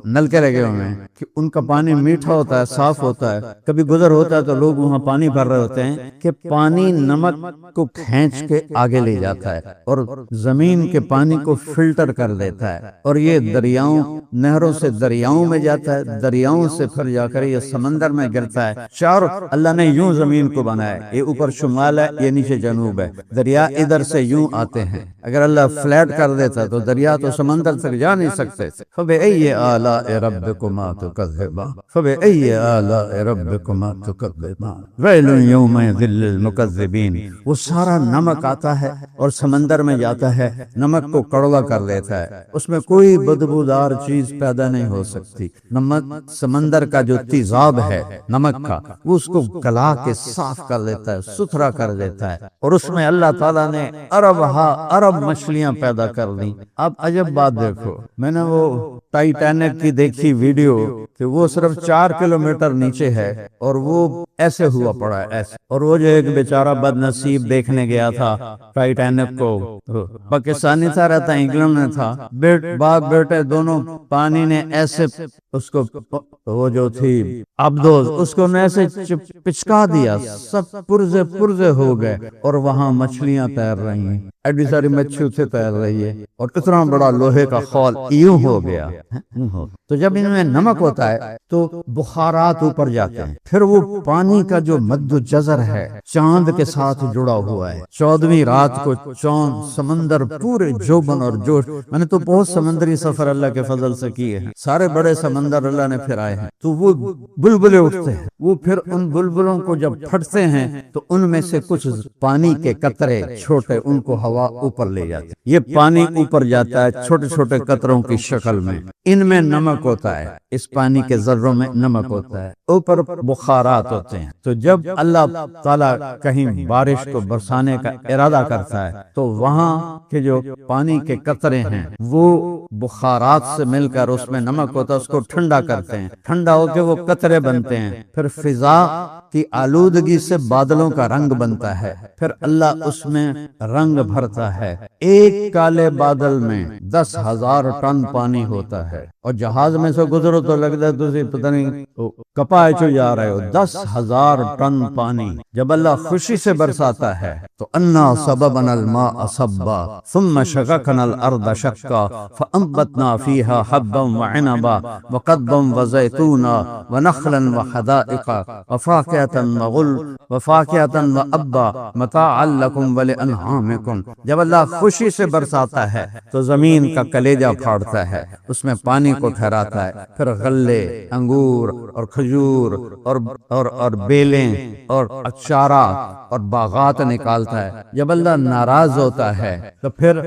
نلکے لگے ہوئے ہیں کہ ان کا پانی میٹھا ہوتا ہے صاف ہوتا ہے. کبھی گزر ہوتا ہے تو لوگ وہاں پانی بھر رہے ہوتے ہیں کہ پانی نمک کو کھینچ کے آگے لے جاتا ہے اور زمین کے پانی کو فلٹر کر دیتا ہے اور یہ دریاؤں نہروں سے دریاؤں میں جاتا ہے دریاؤں سے پھر جا کر یہ سمندر میں گرتا ہے. چاروں اللہ نے یوں زمین کو بنایا یہ اوپر شمال ہے یہ نیچے جنوب ہے. دریا ادھر سے یوں آتے ہیں. اگر اللہ فلیٹ کر دیتا تو دریا تو سمندر تک جا نہیں سکتے. فَبِأَيِّ آلَاءِ رَبِّكُمَا تُكَذِّبَانِ فَبِأَيِّ آلَاءِ رَبِّكُمَا تُكَذِّبَانِ وَيْلٌ يَوْمَئِذٍ لِّلْمُكَذِّبِينَ. وہ سارا نمک آتا ہے اور سمندر میں جاتا ہے نمک کو کڑوا کر دیتا ہے. اس میں کوئی بدبودار چیز پیدا نہیں ہو سکتی. نمک سمندر کا جو تیزاب ہے نمک کا وہ اس کو گلا کے صاف کر دیتا ہے ستھرا کر دیتا ہے اور اس میں اللہ تعالیٰ نے ارب مچھلیاں پیدا کر دی. آپ عجب بات دیکھو میں نے وہ ٹائٹینک کی دیکھی ویڈیو کہ وہ صرف 4 کلومیٹر نیچے ہے اور وہ ایسے ہوا پڑا ہے ایسے. اور وہ جو ایک بیچارہ بد نصیب دیکھنے گیا تھا ٹائٹینک کو پاکستانی تھا رہتا انگلینڈ میں تھا باپ بیٹے دونوں پانی نے ایسے اس کو وہ جو تھی عبدوز اس کو ایسے پچکا دیا سب پرزے ہو گئے اور وہاں مچھلیاں تیر رہی ہیں. ایڈی ساری مچھلی تھے تیر رہی ہے اور اتنا بڑا لوہے کا خول یوں ہو گیا. تو جب ان میں نمک ہوتا ہے تو بخارات اوپر جاتے ہیں. پھر وہ پانی کا جو مد و جزر ہے چاند کے ساتھ جڑا ہوا ہے. 14ویں رات کو چاند سمندر پورے جوبن اور جوش. میں نے تو بہت سمندری سفر اللہ کے فضل سے کیے ہیں. سارے بڑے سمندر اللہ نے پھرائے ہیں. تو وہ بلبلے اٹھتے ہیں وہ پھر ان بلبلوں کو جب پھٹتے ہیں تو ان میں سے کچھ پانی کے قطرے چھوٹے ان کو ہوا اوپر لے جاتی. یہ پانی اوپر جاتا ہے چھوٹے چھوٹے قطروں کی شکل میں. ان میں نمک ہوتا ہے اس پانی کے ذروں میں نمک ہوتا ہے اوپر بخارات ہوتے ہیں. تو جب اللہ تعالیٰ کہیں بارش کو برسانے کا ارادہ کرتا ہے تو وہاں کے جو پانی کے قطرے ہیں وہ بخارات سے مل کر اس میں نمک ہوتا ہے اس کو ٹھنڈا کرتے ہیں. ٹھنڈا ہو کے وہ قطرے بنتے ہیں. پھر فضا کی آلودگی سے بادلوں کا رنگ بنتا ہے. پھر اللہ اس میں رنگ بھرتا ہے. ایک کالے بادل میں 10,000 ٹن پانی ہوتا ہے اور جہاز میں سے گزرو تو لگتا ہے تسی پتہ نہیں کپائے چو جا رہے ہو. 10,000 ٹن پانی جب اللہ خوشی سے برساتا ہے تو انا صببنا الماء صبا ثم شققنا الارض شقا فانبتنا فيها حبا وعنبا وقضبا وزيتونا ونخلا وحدائق وفاكهة وابا متاعا لكم ولانعامكم. جب اللہ خوشی سے برساتا ہے تو زمین کا کلیجہ پھاڑتا ہے اس میں پانی کو ٹھہراتا ہے. پھر غلے انگور اور کھجور اور بیلیں اور اچارہ اور باغات نکالتا ہے. جب اللہ ناراض ہوتا ہے تو پھر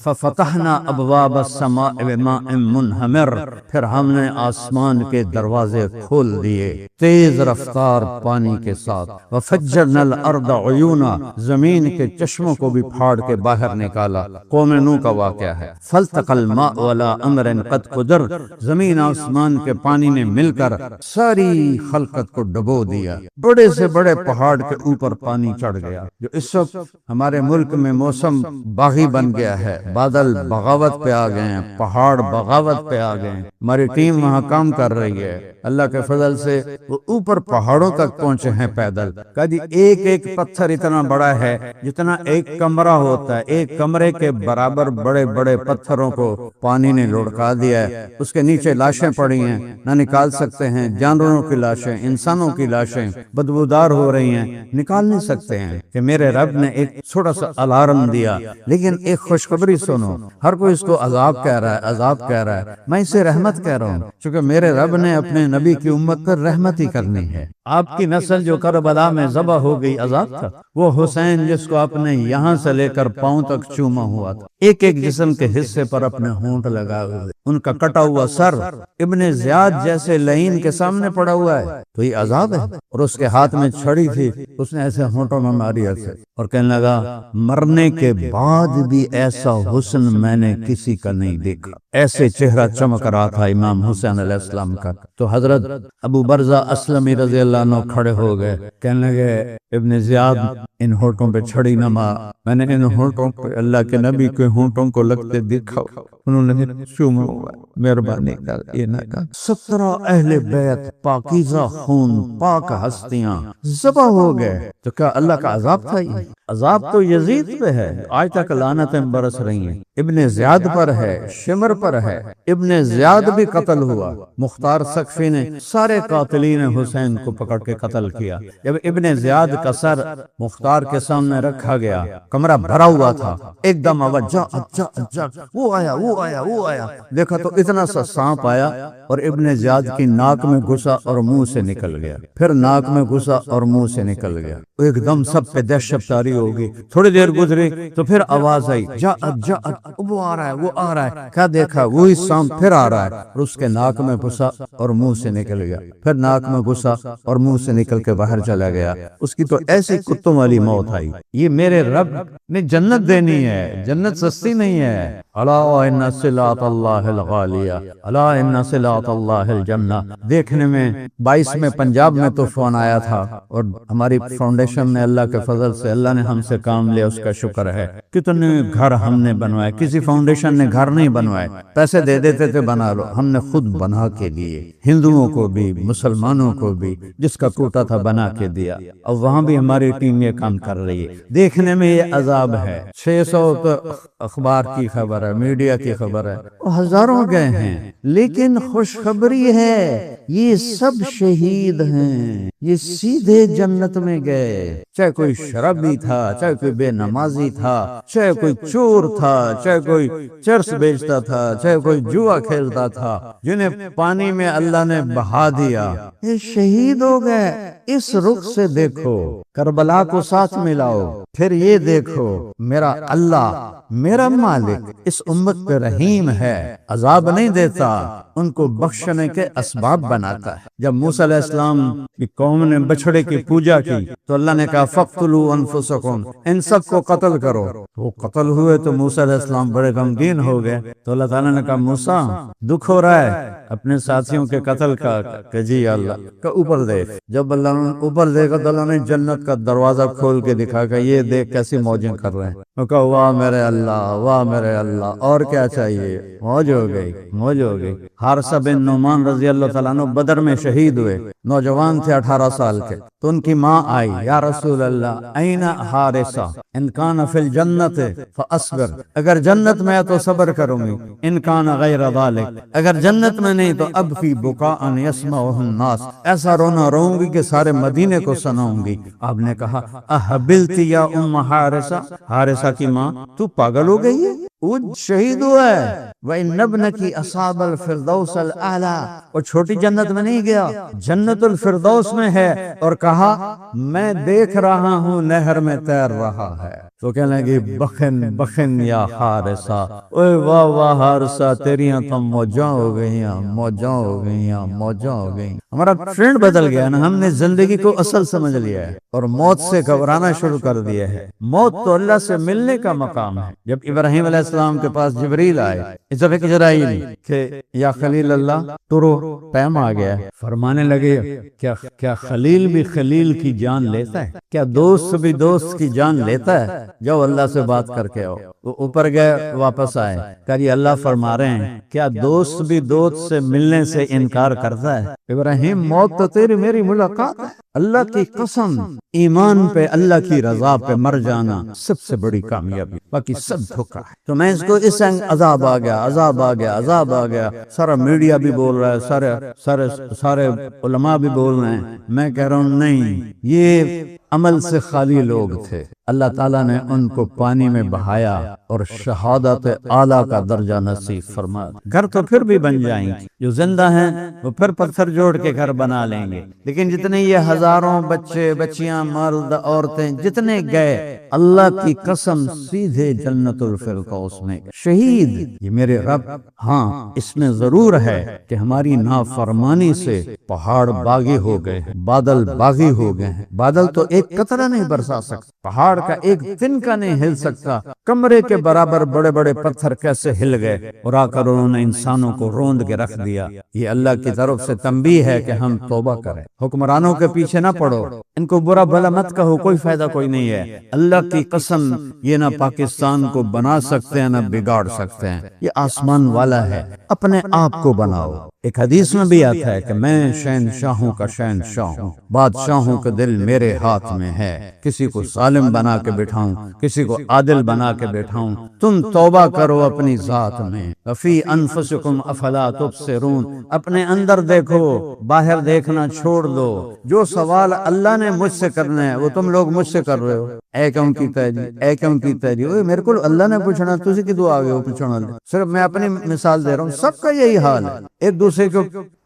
ففتحنا ابواب السماء بماء منہمر. پھر ہم نے آسمان کے دروازے کھول دیے تیز رفتار پانی کے ساتھ. وفجرنا الارض عیونا. زمین کے چشموں کو بھی پھاڑ کے باہر نکالا. قوم نوح کا واقعہ ہے. فالتقى الماء على امر قد قدر. زمین آسمان کے پانی نے مل کر ساری خلقت کو ڈبو دیا. بڑے سے بڑے پہاڑ کے اوپر پانی چڑھ گیا. جو اس وقت ہمارے ملک میں موسم باغی بن گیا ہے. بادل بغاوت پہ آ گئے ہیں پہاڑ بغاوت پہ آ گئے ہیں. ہماری ٹیم وہاں کام کر رہی ہے اللہ کے فضل سے. وہ اوپر پہاڑوں تک پہنچے ہیں پیدل. کبھی ایک ایک پتھر اتنا بڑا ہے جتنا ایک کمرہ ہوتا ہے. ایک کمرے کے برابر بڑے بڑے پتھروں کو پانی نے لڑکا دیا ہے. اس کے نیچے لاشیں پڑی ہیں نہ نکال سکتے ہیں. جانوروں کی لاشیں انسانوں کی لاشیں بدبودار ہو رہی ہیں نکال نہیں سکتے ہیں. کہ میرے رب نے ایک چھوٹا سا الارم دیا لیکن ایک خوشخبری سنو. ہر کوئی اس کو عذاب کہہ رہا ہے عذاب کہہ رہا ہے. میں اسے رحمت کہہ رہا ہوں چونکہ میرے رب نے اپنے نبی کی امت پر رحمت ہی کرنی ہے. آپ کی نسل جو کربلا میں ذبح ہو گئی عذاب تھا، وہ حسین جس کو آپ نے یہاں سے لے کر پاؤں تک چوما ہوا تھا، ایک ایک جسم کے حصے پر اپنے ہونٹ لگا ہوئے، ان کا کٹا ہوا سر ابن زیاد جیسے لعین کے سامنے پڑا ہوا ہے، تو یہ عذاب ہے۔ اور اس کے ہاتھ میں چھڑی تھی، اس نے ایسے ہونٹوں میں ماری ایسے، اور کہنے لگا مرنے کے بعد بھی ایسا حسن میں نے کسی کا نہیں دیکھا۔ ایسے چہرہ چمک رہا تھا امام حسین علیہ السلام کا۔ تو حضرت ابو برزہ اسلمی رضی اللہ عنہ کھڑے ہو گئے، کہنے لگے ابن زیاد ان ہونٹوں پہ چھڑی نہ مار، میں نے ان ہونٹوں پہ اللہ کے نبی کے ہونٹوں کو لگتے دیکھا، انہوں نے چوما ہوا، مہربانی کر یہ نہ کر۔ 17 اہل بیت پاکیزہ خون پاک ہستیاں ذبح ہو گئے، تو کیا اللہ کا عذاب تھا؟ یہ عذاب تو یزید پہ ہے، آج تک لعنتیں برس رہی ہیں، ابن زیاد پر ہے، شمر پر ہے، ابن زیاد بھی قتل ہوا، مختار سقفی نے سارے قاتلین حسین کو پکڑ کے قتل کیا۔ جب ابن زیاد کا سر مختار کے سامنے رکھا گیا، کمرہ بھرا ہوا تھا، ایک دم آواز جا جا جا، وہ آیا وہ آیا وہ آیا، دیکھا تو اتنا سا سانپ آیا اور ابن زیاد کی ناک میں گھسا اور منہ سے نکل گیا، پھر ناک میں گھسا اور منہ سے نکل گیا، ایک دم سب پہ دہشت تاری ہوگی۔ تھوڑی دیر گزری تو پھر آواز آئی جا جا، وہ آ رہا ہے وہ آ رہا ہے، کیا دیکھا وہی سانپ پھر آ رہا ہے، اور اس کے ناک میں گھسا اور منہ سے نکل گیا، پھر ناک میں گھسا اور منہ سے نکل کے باہر چلا گیا۔ اس کی تو ایسی کتوں والی موت آئی۔ یہ میرے رب نے جنت دینی ہے، جنت سستی نہیں ہے۔ الا ان صلاۃ اللہ الغالیہ، الا ان صلاۃ اللہ الجنہ۔ دیکھنے میں 22 میں پنجاب میں طوفان آیا تھا، اور ہماری فاؤنڈیشن نے اللہ کے فضل سے اللہ نے ہم سے کام لیا، اس کا شکر ہے۔ کتنے گھر ہم نے بنوائے، کسی فاؤنڈیشن نے گھر نہیں بنوائے، پیسے دے دیتے تھے بنا لو، ہم نے خود بنا کے دیے، ہندوؤں کو بھی مسلمانوں کو بھی، جس کا ٹوٹا تھا بنا کے دیا، اور وہاں بھی ہماری ٹیم یہ کام کر رہی ہے۔ دیکھنے میں یہ عذاب ہے، 600 تو اخبار کی خبر ہے، میڈیا کی خبر ہے، ہزاروں گئے ہیں، لیکن خوشخبری ہے یہ سب شہید ہیں، یہ سیدھے جنت میں گئے، چاہے کوئی شرابی تھا، چاہے کوئی بے نمازی تھا، چاہے کوئی چور تھا، چاہے کوئی چرس بیچتا تھا، چاہے کوئی جوا کھیلتا تھا، جنہیں پانی میں اللہ نے بہا دیا، یہ شہید ہو گئے۔ اس رخ سے دیکھو، کربلا کو ساتھ ملاؤ، پھر یہ دیکھو میرا اللہ، میرا مالک اس امت پہ رحیم ہے، عذاب نہیں دیتا، ان کو بخشنے کے اسباب بناتا ہے۔ جب موسیٰ علیہ السلام کی قوم نے بچڑے کی پوجا کی تو اللہ نے کہا فَقْتُلُوا أَنفُسَكُمْ، ان سب کو قتل کرو۔ وہ قتل ہوئے تو موسیٰ علیہ السلام بڑے غمگین ہو گئے، تو اللہ تعالیٰ نے کہا موسیٰ دکھ ہو رہا ہے اپنے ساتھیوں کے قتل کا؟ کہ جی اللہ، کہ اوپر دیکھ۔ جب اللہ نے اوپر دیکھا تو اللہ نے جنت کا دروازہ کھول کے دکھا کہ یہ دیکھ کیسی موجیں کر رہے ہیں۔ وہ کہا واہ میرے اللہ، واہ میرے اللہ، اور کیا چاہیے؟ موج ہو گئی، موج ہو گئی۔ حارثہ بن نعمان رضی اللہ تعالیٰ عنہ بدر میں شہید ہوئے، نوجوان تھے 18 سال کے، تو ان کی ماں آئی، یا رسول اللہ این حارثہ ان کان فی الجنت فاصبر، اگر جنت میں ہے تو صبر کروں گی، ان کان غیر ذالک، اگر جنت میں نہیں تو اب فی بکاء یسمعہ الناس، ایسا رونا روؤں گی کہ سارے مدینے کو سناؤں گی۔ آپ نے کہا احبلتی یا ام حارثہ، حارثہ کی ماں تو پاگل ہو گئی ہے، وہ شہید ہوا ہے۔ وَإِنَّ ابْنَكِ أَصَابَ الْفِرْدَوْسَ الْأَعْلَىٰ، اور چھوٹی جنت میں نہیں گیا، جنت الفردوس میں ہے، اور کہا میں دیکھ رہا ہوں نہر میں تیر رہا ہے۔ تو کہنے لگی بخن بخن یا حارثہ، اوے واہ واہ حارثہ، تیریاں تو موجاں ہو گئیاں، موجاں ہو گئیاں، موجاں ہو گئیں۔ ہمارا ٹرینڈ بدل گیا نا، ہم نے زندگی کو اصل سمجھ لیا ہے اور موت سے گھبرانا شروع کر دیا ہے۔ موت تو اللہ سے ملنے کا مقام ہے۔ جب ابراہیم علیہ السلام کے پاس جبریل آئے، اس دفعہ جرائیل، کہ یا خلیل اللہ ترو ٹائم آ گیا، فرمانے لگے کیا خلیل بھی خلیل کی جان لیتا ہے؟ کیا دوست بھی دوست کی جان لیتا ہے؟ جاؤ اللہ سے بات کر کے آؤ۔ وہ اوپر گئے، واپس آئے، کہ یہ اللہ فرما رہے ہیں کیا دوست بھی دوست سے ملنے سے انکار کرتا ہے؟ ابراہیم موت تو تیری میری ملاقات ہے، اللہ کی قسم، ایمان پہ اللہ کی رضا پہ مر جانا سب سے بڑی کامیابی، باقی سب دھوکا ہے۔ تو میں اس کو اس عذاب آ گیا، عذاب آ گیا، عذاب آ گیا، سارا میڈیا بھی بول رہا ہے، سارے علماء بھی بول رہے ہیں، میں کہہ رہا ہوں نہیں، یہ عمل سے خالی لوگ تھے، اللہ تعالیٰ نے ان کو پانی میں بہایا اور شہادت اعلیٰ کا درجہ نصیب فرمایا۔ گھر تو پھر بھی بن جائیں گے، جو زندہ ہیں وہ پھر پتھر جوڑ کے گھر بنا لیں گے، لیکن جتنے یہ ہزاروں بچے بچیاں مرد عورتیں جتنے گئے، اللہ کی قسم سیدھے جنت الفردوس میں۔ شہید یہ میرے رب، ہاں اس میں ضرور ہے کہ ہماری نافرمانی سے پہاڑ باغی ہو گئے، بادل باغی ہو گئے ہیں۔ بادل تو ایک قطرہ نہیں برسا سکتا، پہاڑ کا ایک دن کا نہیں ہل سکتا، کمرے کے برابر بڑے بڑے پتھر کیسے ہل گئے، اور آ کر انہوں نے انسانوں کو روند کے رکھ دیا۔ یہ اللہ کی طرف سے تنبیہ ہے کہ ہم توبہ کریں، حکمرانوں کے پیچھے نہ پڑو، ان کو برا بھلا مت کہو، کوئی فائدہ کوئی نہیں ہے۔ اللہ کی قسم یہ نہ پاکستان کو بنا سکتے ہیں نہ بگاڑ سکتے ہیں، یہ آسمان والا ہے، اپنے آپ کو بناؤ۔ ایک حدیث میں بھی آتا ہے کہ میں شہنشاہوں کا شہنشاہ ہوں، بادشاہوں کا دل میرے ہاتھ میں ہے، کسی کو ظالم بنا کے بٹھاؤں، کسی کو عادل بنا کے بٹھاؤں۔ تم توبہ کرو اپنی ذات میں، فی انفسکم افلا تبصرون، اپنے اندر دیکھو، باہر دیکھنا چھوڑ دو۔ جو سوال اللہ نے مجھ سے کرنا ہے وہ تم لوگ مجھ سے کر رہے ہو، اے کیوں کیتا ہے جی، اے کیوں کیتا ہے جی، میرے کو اللہ نے پوچھنا، تجھے کی دعا آگے ہو پوچھنا، صرف میں اپنی مثال دے رہا ہوں، سب کا یہی حال ہے، ایک دوسرے کے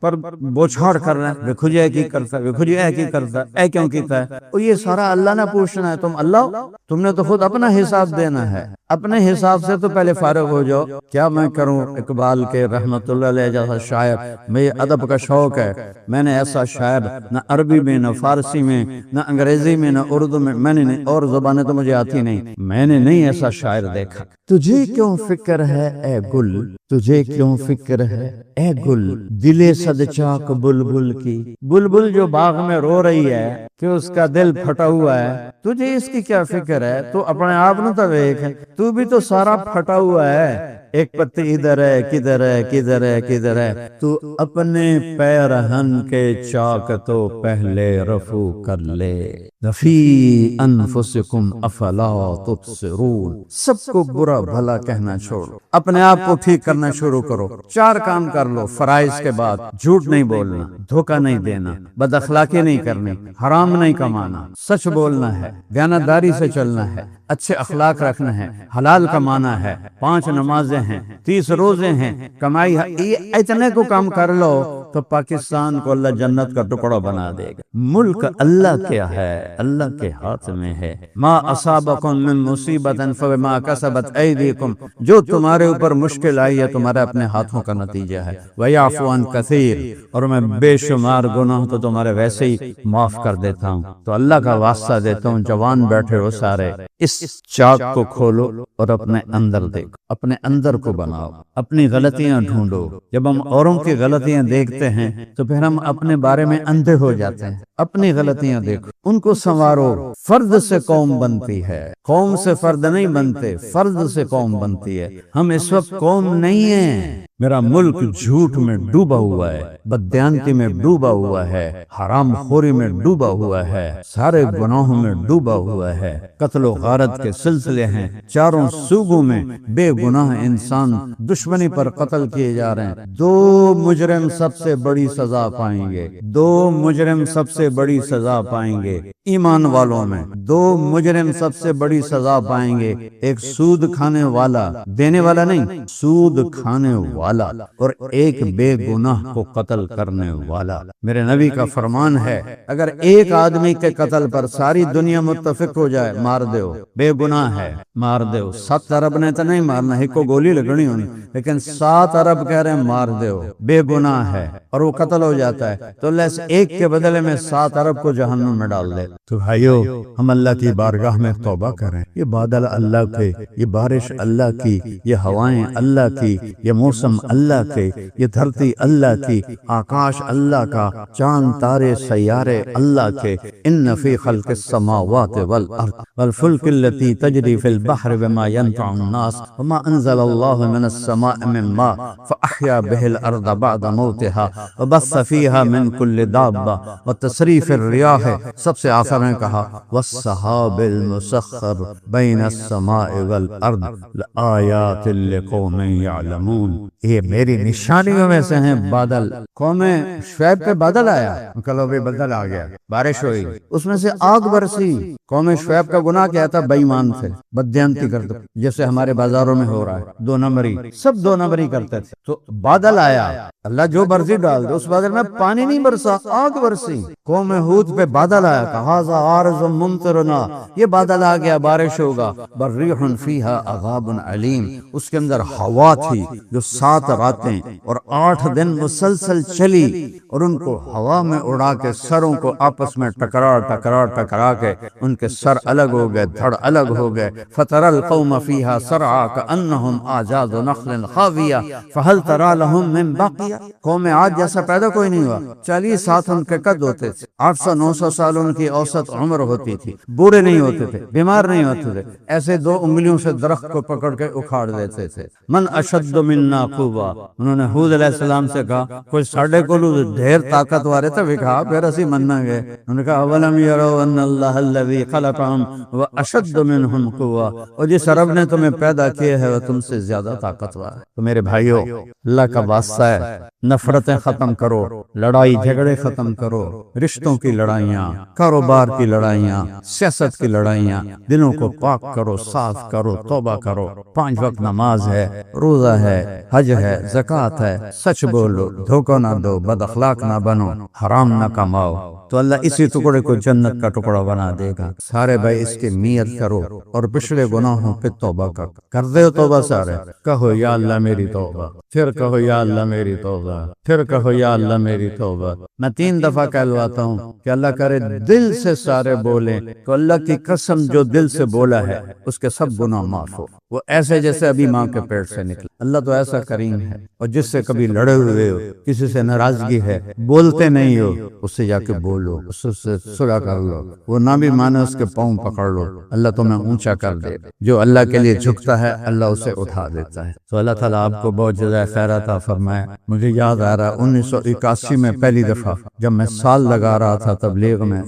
پر بوچھاڑ کر رہے ہیں، دیکھو جی اے کی کرتا ہے، دیکھو جی اے کی کرتا ہے، اے کیوں کیتا ہے، اور یہ سارا اللہ نے پوچھنا ہے، تم اللہ ہو، تم نے تو خود اپنا حساب دینا ہے، اپنے حساب سے تو پہلے فارغ ہو جاؤ۔ کیا میں کروں، اقبال کے رحمت اللہ علیہ جیسا شاعر، مجھے ادب کا شوق ہے، میں نے ایسا شاعر نہ عربی میں نہ فارسی میں نہ انگریزی میں نہ اردو میں نے نہیں، اور زبانیں تو مجھے آتی نہیں، میں نے نہیں ایسا شاعر دیکھا۔ تجھے کیوں فکر ہے اے گل، تجھے کیوں فکر ہے اے گل، دل صد چاک بلبل کی، بلبل جو باغ میں رو رہی ہے کہ اس کا دل پھٹا ہوا ہے، تجھے اس کی کیا فکر ہے؟ تو اپنے آپ نہ تو دیکھ، تو بھی تو سارا پھٹا ہوا ہے، ایک پتی ادھر ہے کدھر ہے کدھر ہے کدھر ہے، تو اپنے پیرہن کے چاک تو پہلے رفو کر لے، فی انفسکم افلا تبصرون، سب کو برا بھلا کہنا چھوڑو، اپنے آپ کو ٹھیک کرنا شروع کرو۔ 4 کام کر لو فرائض کے بعد، جھوٹ نہیں بولنا، دھوکہ نہیں دینا، بد اخلاقی نہیں کرنی، حرام نہیں کمانا، سچ بولنا ہے، دیانتداری سے چلنا ہے، اچھے اخلاق رکھنا ہے، حلال کمانا ہے، 5 نمازیں ہیں، 30 روزے ہیں، کمائی ہے، یہ اتنے کو کام کر لو تو پاکستان کو اللہ جنت کا ٹکڑا بنا دے گا۔ ملک اللہ کیا ہے، اللہ کے ہاتھ میں ہے۔ ما اصابکم من مصیبت فبما کسبت ایدیکم، جو تمہارے اوپر مشکل آئی ہے تمہارے اپنے ہاتھوں کا نتیجہ ہے۔ ویعفو عن کثیر، اور میں بے شمار گناہ تو تمہارے ویسے ہی معاف کر دیتا ہوں۔ تو اللہ کا واسطہ دیتا ہوں، جوان بیٹھے ہو سارے، اس چاک کو کھولو اور اپنے اندر دیکھو، اپنے اندر کو بناؤ، اپنی غلطیاں ڈھونڈو۔ جب ہم اوروں کی غلطیاں دیکھتے ہیں تو پھر ہم اپنے بارے میں اندھے ہو جاتے ہیں۔ اپنی غلطیاں دیکھو، ان کو سنوارو۔ فرد سے قوم بنتی ہے، قوم سے فرد نہیں بنتے، فرد سے قوم بنتی ہے۔ ہم اس وقت قوم نہیں ہیں، میرا ملک جھوٹ میں ڈوبا ہوا ہے، بددیانتی میں ڈوبا ہوا ہے، حرام خوری میں ڈوبا ہوا ہے، سارے گناہوں میں ڈوبا ہوا ہے، قتل و غارت کے سلسلے ہیں، چاروں صوبوں میں بے گناہ انسان دشمنی پر قتل کیے جا رہے ہیں۔ 2 مجرم سب سے بڑی سزا پائیں گے، 2 مجرم سب سے بڑی سزا پائیں گے ایمان والوں میں، 2 مجرم سب سے بڑی سزا پائیں گے، ایک سود کھانے والا، دینے والا نہیں، سود کھانے والا، اور ایک بے گناہ کو قتل کرنے والا۔ میرے نبی کا فرمان ہے، اگر ایک آدمی کے قتل پر ساری دنیا متفق ہو جائے، مار دیو، بے گناہ ہے، مار دیو۔ 7 ارب نے تو نہیں مارنا، ایک کو گولی لگنی ہونی، لیکن 7 ارب کہہ رہے ہیں مار دیو، بے گناہ ہے، اور وہ قتل ہو جاتا ہے، تو اللہ اس ایک کے بدلے میں 7 ارب کو جہنم میں ڈال دے۔ تو بھائیو، ہم اللہ کی بارگاہ میں توبہ کریں۔ یہ بادل اللہ کے، یہ بارش اللہ کی، یہ ہوائیں اللہ کی، یہ موسم اللہ کے، یہ دھرتی اللہ کی، آکاش اللہ کا، چاند تارے سیارے اللہ کے۔ ان فی خلق السماوات والارض والفلک التي تجری فی البحر بما ينفع الناس وما انزل اللہ من السماء من ماء فاحیا به الارض بعد موتها وبث فیها من کل دابہ وتصریف الریاح، سب سے آخر میں کہا والسحاب المسخر بین السماء والارض لآیات لقوم یعلمون۔ یہ میری نشانیوں میں سے ہیں بادل۔ قوم شعیب پہ بادل آیا، کلو بھی بدل آ گیا، بارش ہوئی، اس میں سے آگ برسی۔ قوم شعیب کا گناہ کیا تھا؟ بے ایمان تھے، بددیانتی کرتے، جیسے ہمارے بازاروں میں ہو رہا ہے، دو نمبری، سب دو نمبری کرتے تھے۔ تو بادل آیا، اللہ جو مرضی ڈال دے، اس بادل میں پانی نہیں برسا، آگ برسی۔ قوم ہود پہ بادل آیا، کہا ذا عارض ممطرنا، یہ بادل آ گیا، بارش ہوگا، بریح فیہا عذاب علیم، اس کے اندر ہوا تھی جو 7 راتیں اور 8 دن مسلسل چلی، اور ان کو ہوا میں اڑا کے سروں کو آپس میں ٹکرا کے ان کے سر الگ ہو گئے، دھڑ الگ ہو گئے۔ فترى القوم فيها سرعى كأنهم أعجاز نخل خاوية فهل ترى لهم من باقية۔ قوم عاد جیسا پیدا کوئی نہیں ہوا، 40 سال ان کے قد ہوتے تھے، 800-900 سال ان کی اوسط عمر ہوتی تھی، بوڑھے نہیں ہوتے تھے، بیمار نہیں ہوتے تھے، ایسے 2 انگلیوں سے درخت کو پکڑ کے اکھاڑ دیتے تھے۔ من اشد منا قوة، انہوں نے ہود علیہ السلام سے کہا کوئی ساڑھے کو ڈھیر طاقتور ہے تو کہا پھر اسی مننا گئے۔ انہوں نے کہا اولم يروا ان اللہ الذي خلقهم واشد منهم قوة، اور جس رب نے تمہیں پیدا کیا ہے وہ تم سے زیادہ طاقتور ہے۔ تو میرے بھائیو، اللہ کا واسطہ ہے، نفرتیں ختم کرو، لڑائی جھگڑے ختم کرو، رشتوں کی لڑائیاں، کاروبار کی لڑائیاں، سیاست کی لڑائیاں، دلوں کو پاک کرو، صاف کرو، توبہ کرو، 5 وقت نماز ہے، روزہ ہے، حج ہے، زکوٰۃ ہے، سچ بولو، دھوکہ نہ دو، بد اخلاق نہ بنو، حرام نہ کماؤ، تو اللہ اسی ٹکڑے کو جنت کا ٹکڑا بنا دے گا۔ سارے بھائی اس کی نیت کرو اور پچھلے گناہوں پہ توبہ کر دے ہو توبہ سارے، کہو یا اللہ میری توبہ، پھر کہو یا اللہ میری توبہ، پھر کہو یا اللہ میری توبہ۔ میں 3 دفعہ کہلواتا ہوں کہ اللہ کرے دل سے سارے بولیں تو اللہ کی قسم جو دل سے بولا ہے اس کے سب گناہ معاف ہو، وہ ایسے جیسے ابھی ماں کے پیٹ سے نکلے۔ اللہ تو ایسا کریم ہے، اور جس سے کبھی لڑے ہوئے ہو، کسی سے ناراضگی ہے، بولتے نہیں ہو، اس سے جا کے بولو، اس سے صلح کر لو، وہ نہ بھی مانے اس کے پاؤں پکڑ لو، اللہ تمہیں اونچا کر دے۔ جو اللہ کے لیے جھکتا ہے اللہ اسے اٹھا دیتا ہے۔ تو اللہ تعالیٰ آپ کو بہت جزائے خیر عطا فرمائے۔ مجھے یاد آ رہا 1981 میں پہلی دفعہ جب میں سال لگا رہا تھا تبلیغ میں،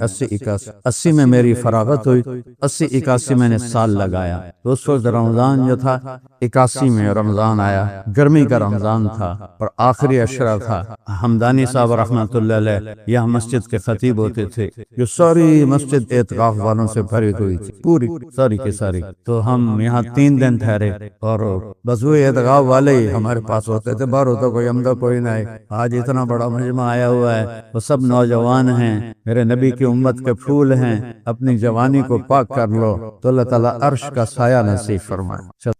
80 میں میری فراغت ہوئی، 81 میں نے سال لگایا۔ تو اس وقت رمضان جو تھا 81 میں رمضان آیا، گرمی کا رمضان تھا اور آخری عشرہ تھا۔ حمدانی صاحب رحمۃ اللہ علیہ یہاں مسجد کے خطیب ہوتے تھے، جو ساری مسجد اعتکاف والوں سے بھری ہوئی تھی، پوری ساری کی ساری۔ تو ہم یہاں 3 دن ٹھہرے اور بس وہ اعتکاف والے ہی ہمارے پاس ہوتے تھے، باہر ہوتا کوئی عمدہ کوئی نہیں۔ آج اتنا بڑا مجمع آیا ہوا ہے، وہ سب نوجوان ہیں، میرے نبی کی امت کے پھول ہیں، اپنی جوانی کو پاک کر لو تو اللہ تعالیٰ عرش کا سایہ نصیب فرمائے۔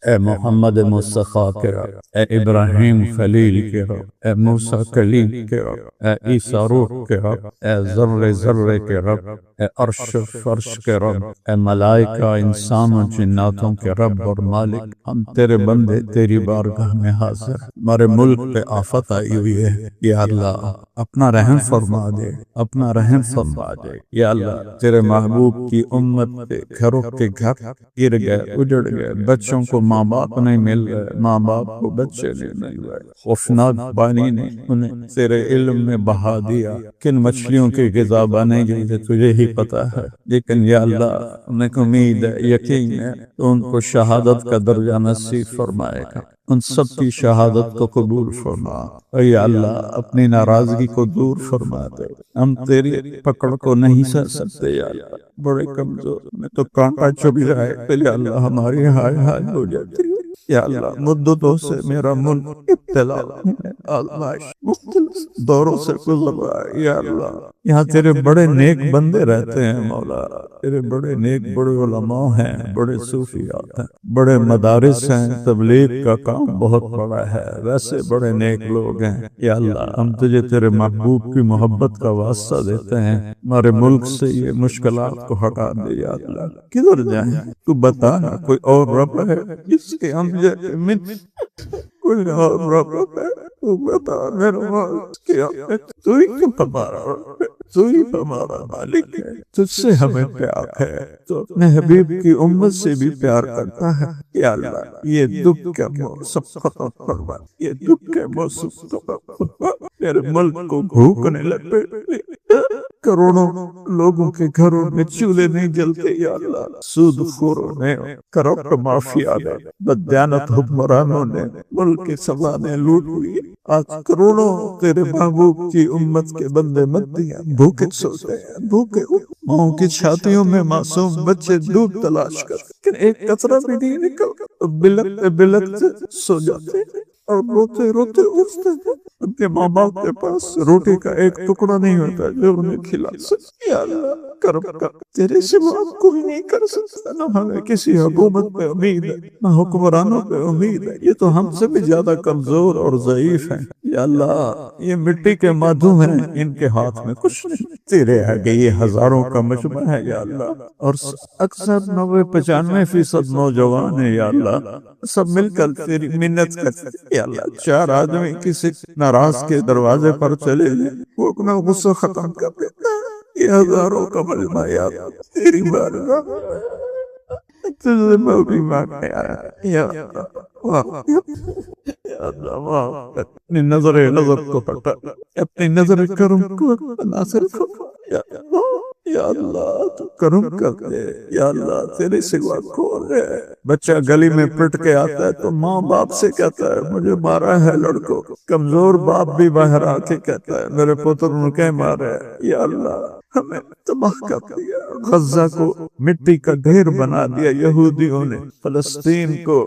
اے محمد مصطفیٰ کے رب، اے ابراہیم خلیل کے رب، اے موسیٰ کلیم کے رب، اے عیسیٰ روح کے رب، اے ذرے ذرے کے رب، اے عرش فرش کے رب، اے ملائکہ انسانوں جناتوں کے رب اور مالک، ہم تیرے بندے تیری بارگاہ میں حاضر۔ ہمارے ملک پہ آفت آئی ہوئی ہے، یا اللہ اپنا رحم فرما دے، اپنا رحم فرما دے۔ یا اللہ تیرے محبوب کی امت پہ گھروں کے گھر گر گئے، اجڑ گئے، بچوں کو ماں باپ نہیں مل رہے، ماں باپ کو بچے نہیں مل رہے، خوفناک پانی نے انہیں تیرے علم میں بہا دیا، کن مچھلیوں کی غذا بنے گی تجھے ہی پتا ہے، لیکن یا اللہ انہیں امید ہے، یقین ہے تو ان کو شہادت کا درجہ نصیب فرمائے گا، ان سب کی شہادت کو قبول فرما۔ اے اللہ اپنی ناراضگی کو دور فرما دے، ہم تیری پکڑ کو نہیں سہ سکتے یا اللہ، بڑے کمزور، میں تو کانٹا چبھ جائے پہلے اللہ ہماری ہائے ہائے ہو جاتی ہے۔ یا اللہ مدتوں سے میرا ملک ابتلا آزمائش مختلف دوروں سے گزر رہا ہے، یا اللہ یہاں تیرے بڑے نیک بندے رہتے ہیں مولا، تیرے بڑے نیک بڑے علماء ہیں، بڑے صوفیات ہیں، بڑے مدارس ہیں، تبلیغ کا کام بہت بڑا ہے، ویسے بڑے نیک لوگ ہیں۔ یا اللہ ہم تجھے تیرے محبوب کی محبت کا واسطہ دیتے ہیں، ہمارے ملک سے یہ مشکلات کو ہٹا دے یا اللہ۔ کدھر جائیں تو بتا نا، کوئی اور رب ہے جس کے ہم کوئی اور رب ہے تو بتا میرے تو ہی ہمارا رب ہے، تو ہی ہمارا مالک ہے، تجھ سے ہمیں پیار ہے، تو اپنے حبیب کی امت سے بھی پیار کرتا ہے۔ یا اللہ یہ دکھ کا موسم ختم فرما، یہ دکھ کا موسم ختم فرما، میرے ملک کو بھوک نے لپیٹ لی، کروڑوں لوگوں کے گھروں میں چولہے نہیں جلتے یا اللہ، سود خوروں نے، کرپٹ مافیا نے، بددیانت حکمرانوں نے ملک کی سوانح لوٹ ہوئی، آج کروڑوں تیرے محبوب کی امت کے بندے مدیاں بھوکے سوتے ہیں، بھوکے ماؤں کی چھاتیوں میں معصوم بچے دودھ تلاش کر لیکن ایک قطرہ بھی نہیں نکل، بلکتے بلکتے سو جاتے ہیں اور روتے روتے اٹھتے ہیں، ان کے ماں باپ کے پاس روٹی کا ایک ٹکڑا نہیں ہوتا جو انہیں کھلا سکے۔ یا اللہ کرم کر، تیرے سوا کوئی نہیں کر سکتا، نہ ہمیں کسی حکومت پہ امید ہے نہ حکمرانوں پہ امید ہے، یہ تو ہم سے بھی زیادہ کمزور اور ضعیف ہیں۔ یا اللہ یہ مٹی کے مادھو ہیں، ان کے ہاتھ میں کچھ نہیں، تیرے آگے یہ ہزاروں کا مجمع ہے یا اللہ، اور اکثر 90-95% نوجوان ہیں یا اللہ، سب مل کر تیری منت کرتے ہیں یا اللہ۔ چار آدمی کسی ناراض کے دروازے پر چلے جائیں، وہ اپنا غصہ ختم کر دیتا ہے، یہ ہزاروں کا مجمع یا اللہ، تیری بارگاہ تجھے معافی مانگتے ہیں یا اللہ، یا اللہ معاف کر، اپنی نظر کو ہٹا، اپنی نظر کرم کو ناصر کو، یا اللہ یا اللہ تو کرم کر دے یا اللہ، تیرے سوا کون ہے؟ بچہ گلی میں پٹ کے آتا ہے تو ماں باپ سے کہتا ہے مجھے مارا ہے لڑکوں، کمزور باپ بھی باہر آ کے کہتا ہے میرے پتر ان کے مارے ہے۔ یا اللہ ہمیں تباہ کر دیا، غزہ کو مٹی کا ڈھیر بنا دیا یہودیوں نے، فلسطین کو،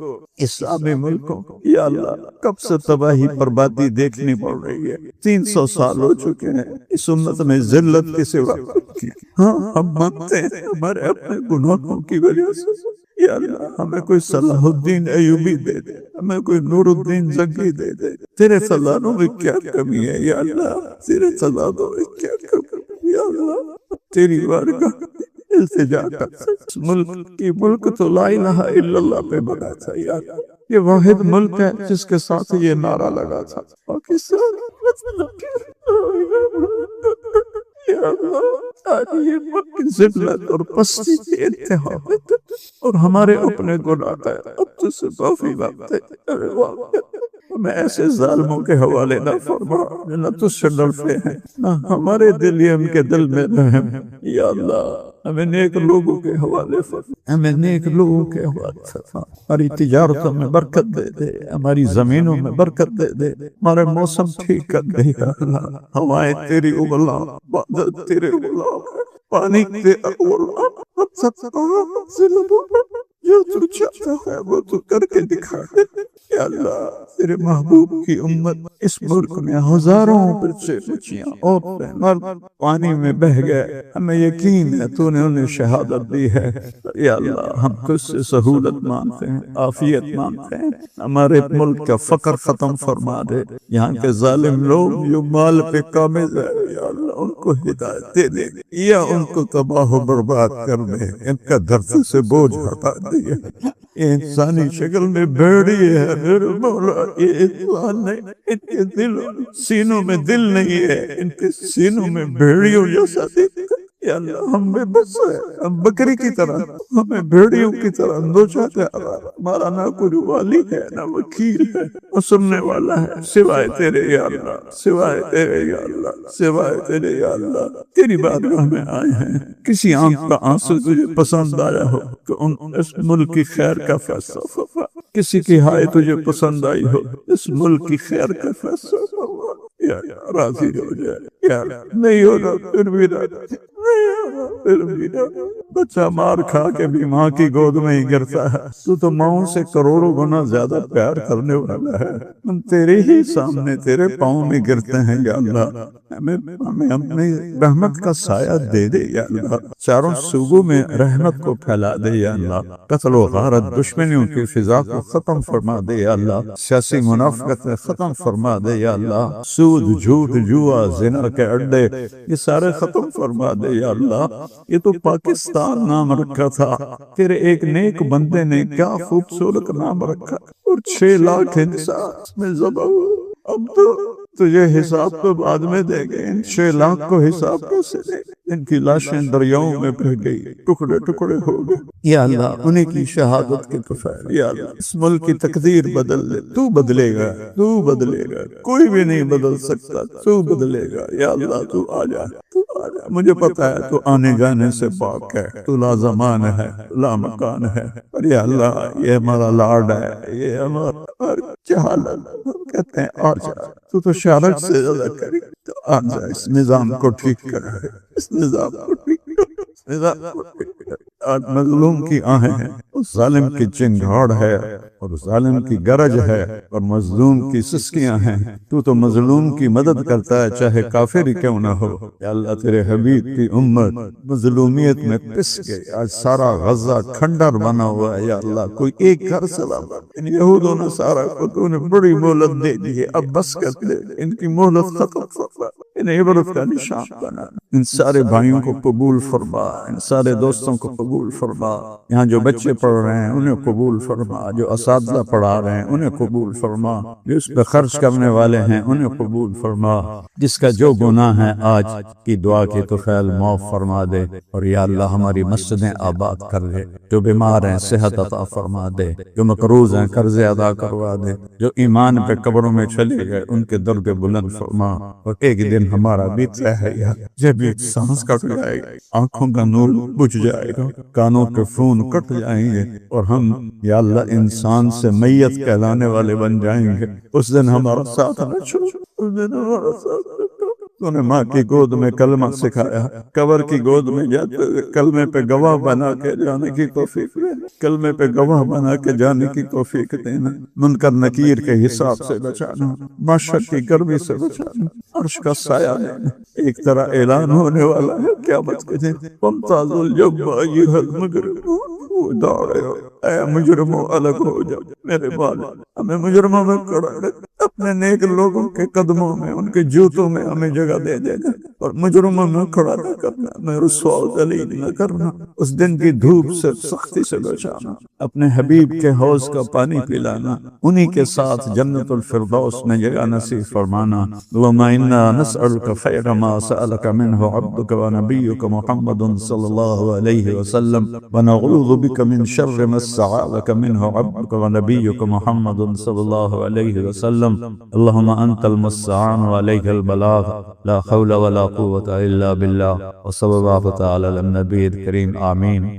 اسلامی ملکوں کو، یا اللہ کب سے تباہی بربادی دیکھنی پڑ رہی ہے، 300 سال ہو چکے ہیں، اس امت میں ذلت کے سوا کی، ہاں ہم مانتے ہیں ہمارے اپنے گناہوں کی وجہ سے، یا اللہ ہمیں کوئی صلاح الدین ایوبی دے دے، ہمیں کوئی نور الدین زنگی دے دے، تیرے خزانوں میں کیا کمی ہے یا اللہ، تیرے خزانوں میں کیا کمی ہے یا اللہ، تیری بارگاہ التجا کر، اس ملک کی ملک تو لا الہ الا اللہ پہ بنا تھا یا اللہ، یہ واحد ملک ہے جس کے ساتھ یہ نعرہ لگا تھا پاکستان یا اللہ، آج یہ ملک ذلت اور پستی کے انتہا ہے اور ہمارے اپنے گناہ ہے، اب تو سے معافی مانگتے ہیں، ہمیں ایسے ظالموں کے حوالے نہ فرما جو نہ تجھ سے ڈرتے ہیں نہ ہمارے دل یا ان کے دل میں رحم، یا اللہ ہمیں نیک لوگوں کے حوالے فرما، ہمیں نیک لوگوں کے حوالے فرما، ہماری تجارتوں میں برکت دے دے، ہماری زمینوں میں برکت دے دے، ہمارے موسم ٹھیک کر دے یا اللہ، ہوائیں تیری غلام، بادل تیرے غلام، پانی تیرا غلام، جو تو چاہتا ہے وہ تو کر کے دکھا دے یا اللہ، تیرے محبوب کی امت اس ملک میں ہزاروں بچے بچیاں عورتیں مرد پانی میں بہ گئے، ہمیں یقین ہے تو نے انہیں شہادت دی ہے یا اللہ، ہم کچھ سے سہولت مانگتے ہیں، عافیت مانگتے ہیں، ہمارے ملک کا فقر ختم فرما دے، یہاں کے ظالم لوگ جو مال پہ قابض ہے یا اللہ ان کو ہدایت دے دے یا ان کو تباہ و برباد کر دے، ان کا دھرتی سے بوجھ ہٹا دے، یہ انسانی شکل میں بھیڑی ہے میرے مولا، یہ انسان نہیں، ان کے دل سینوں میں دل نہیں ہے، ان کے سینوں میں بھیڑیوں جیسا دل ہے یا اللہ، ہم بے بس ہے، ہم بکری کی طرح، ہمیں بھیڑیوں کی طرح نوچاتے آ رہا ہے، ہمارا نہ کوئی والی ہے نہ وکیل ہے نہ سننے والا ہے سوائے تیرے یا اللہ، سوائے تیرے یا اللہ، سوائے تیرے یا اللہ، تیری بارگاہ میں آئے ہیں، کسی آنکھ کا آنسو تجھے پسند آیا ہو تو اس ملک کی خیر کا فیصلہ فرما، کسی کی ہائے تجھے پسند آئی ہو اس ملک کی خیر کا فیصلہ فرما یا راضی ہو جائے یا نہیں ہونا پھر بھی پھر بھی بچہ مار کھا کے بھی ماں کی گود میں ہی گرتا ہے، تو ماؤں سے کروڑوں گنا زیادہ پیار کرنے والا ہے، ہم تیرے ہی سامنے تیرے پاؤں میں گرتے ہیں یا اللہ، ہمیں اپنی رحمت کا سایہ دے دے یا اللہ، چاروں صوبوں میں رحمت کو پھیلا دے یا اللہ، قتل و غارت دشمنیوں کی فضا کو ختم فرما دے یا اللہ، سیاسی منافقت ختم فرما دے یا اللہ، سود جھوٹ جوا زنا کے اڈے یہ سارے ختم فرما دے یا اللہ، یہ تو پاکستان نام رکھا تھا، تیرے ایک نیک بندے نے کیا خوبصورت نام رکھا، اور 6 لاکھ انسان اس میں ذبح ہوئے، اب تو تجھے حساب تو بعد میں دے گئے، ان 6 لاکھ کو حساب کیسے دے گے ان کی لاشیں دریاؤں میں بہ گئی، ٹکڑے ٹکڑے ہو گئے، یا اللہ انہیں کی شہادت کے کفیل، یا اللہ اس ملک کی تقدیر بدل دے، تو بدلے گا، تو بدلے گا، کوئی بھی نہیں بدل سکتا، تو بدلے گا، یا اللہ تو آ جا، تو آ جا، مجھے پتا ہے تو آنے جانے سے پاک ہے، تو لا زمان ہے، لا مکان ہے، اور یا اللہ یہ ہمارا لاڈ ہے، یہ ہمارا جہالت، ہم کہتے ہیں آ جا، تو شارت سے زیادہ کرے، تو آ جا، اس نظام کو ٹھیک کر، اس نظام کو ٹھیک کر، اس نظام کو ٹھیک کر۔ آج مظلوم کی آہیں ہیں، اس ظالم کی چنگھاڑ ہے، اور ظالم کی گرج ہے، اور مظلوم کی سسکیاں ہیں، تو مظلوم کی مدد کرتا ہے چاہے کافر ہی کیوں نہ ہو۔ یا اللہ تیرے حبیب کی امت مظلومیت میں پس گئی، آج سارا غزہ کھنڈر بنا ہوا ہے، یا اللہ کوئی ایک گھر سلامت، ان یہود و نصارہ کو تو نے بڑی مہلت دے دی ہے، اب بس کر دے، ان کی مہلت ختم فرما، انہیں عبرت کا نشان بنا، ان سارے بھائیوں کو قبول فرما، ان سارے دوستوں کو قبول فرما، یہاں جو بچے پڑھ رہے ہیں انہیں قبول فرما، جو اساتذہ پڑھا رہے ہیں انہیں قبول فرما، جو اس پہ خرچ کرنے والے ہیں انہیں قبول فرما، جس کا جو گناہ ہے آج کی دعا کی تو خیال معاف فرما دے، اور یا اللہ ہماری مسجدیں آباد کر دے، جو بیمار ہیں صحت عطا فرما دے، جو مقروض ہیں قرض ادا کروا دے، جو ایمان پہ قبروں میں چلے گئے ان کے درد بلند فرما، اور ایک دن ہمارا بھی طے ہے یا جب ایک سانس کٹ جائے گی، آنکھوں کا نور بجھ جائے گا، کانوں کے فون کٹ جائیں گے، اور ہم یا اللہ انسان سے میت کہلانے والے بن جائیں گے، اس دن ہمارا ساتھ نہ چھوڑ، اس دن ہمارا ساتھ نہ چھوڑ۔ تو نے ماں کی گود میں کلمہ سکھایا، قبر کی گود میں جاتے ہوئے کلمے پہ گواہ بنا کے جانے کی توفیق دینا، کلمے پہ گواہ بنا کے جانے کی توفیق دینا، منکر نکیر کے حساب سے بچانا، معاشر کی گرمی سے بچانا، عرش کا سایہ دینا۔ ایک طرح اعلان ہونے والا ہے قیامت کے دن، وَامْتَازُوا الْيَوْمَ أَيُّهَا الْمُجْرِمُونَ، دوڑے ہو اے مجرموں الگ ہو جاؤ، میرے والد ہمیں مجرموں میں کھڑا رکھ، اپنے نیک لوگوں کے قدموں میں ان کے جوتوں میں ہمیں جگہ دے دینا، اور مجرموں میں کھڑا نہ کرنا، میں رسوا و ذلیل نہ کرنا، اس دن کی دھوپ سے سختی سے بچانا، اپنے حبیب کے حوض کا پانی پلانا، انہی کے ساتھ جنت الفردوس میں جگہ نصیب فرمانا۔ اللهم انا نسألك خير ما سألك منه عبدك ونبيك محمد صلى الله عليه وسلم، ونعوذ بك من شر ما استعاذك منه عبدك ونبيك محمد صلى الله عليه وسلم۔ اللهم انت المستعان وعليك البلاغ، لا حول ولا قوة الا بالله، وصلى الله تعالى على النبي الكريم، آمين۔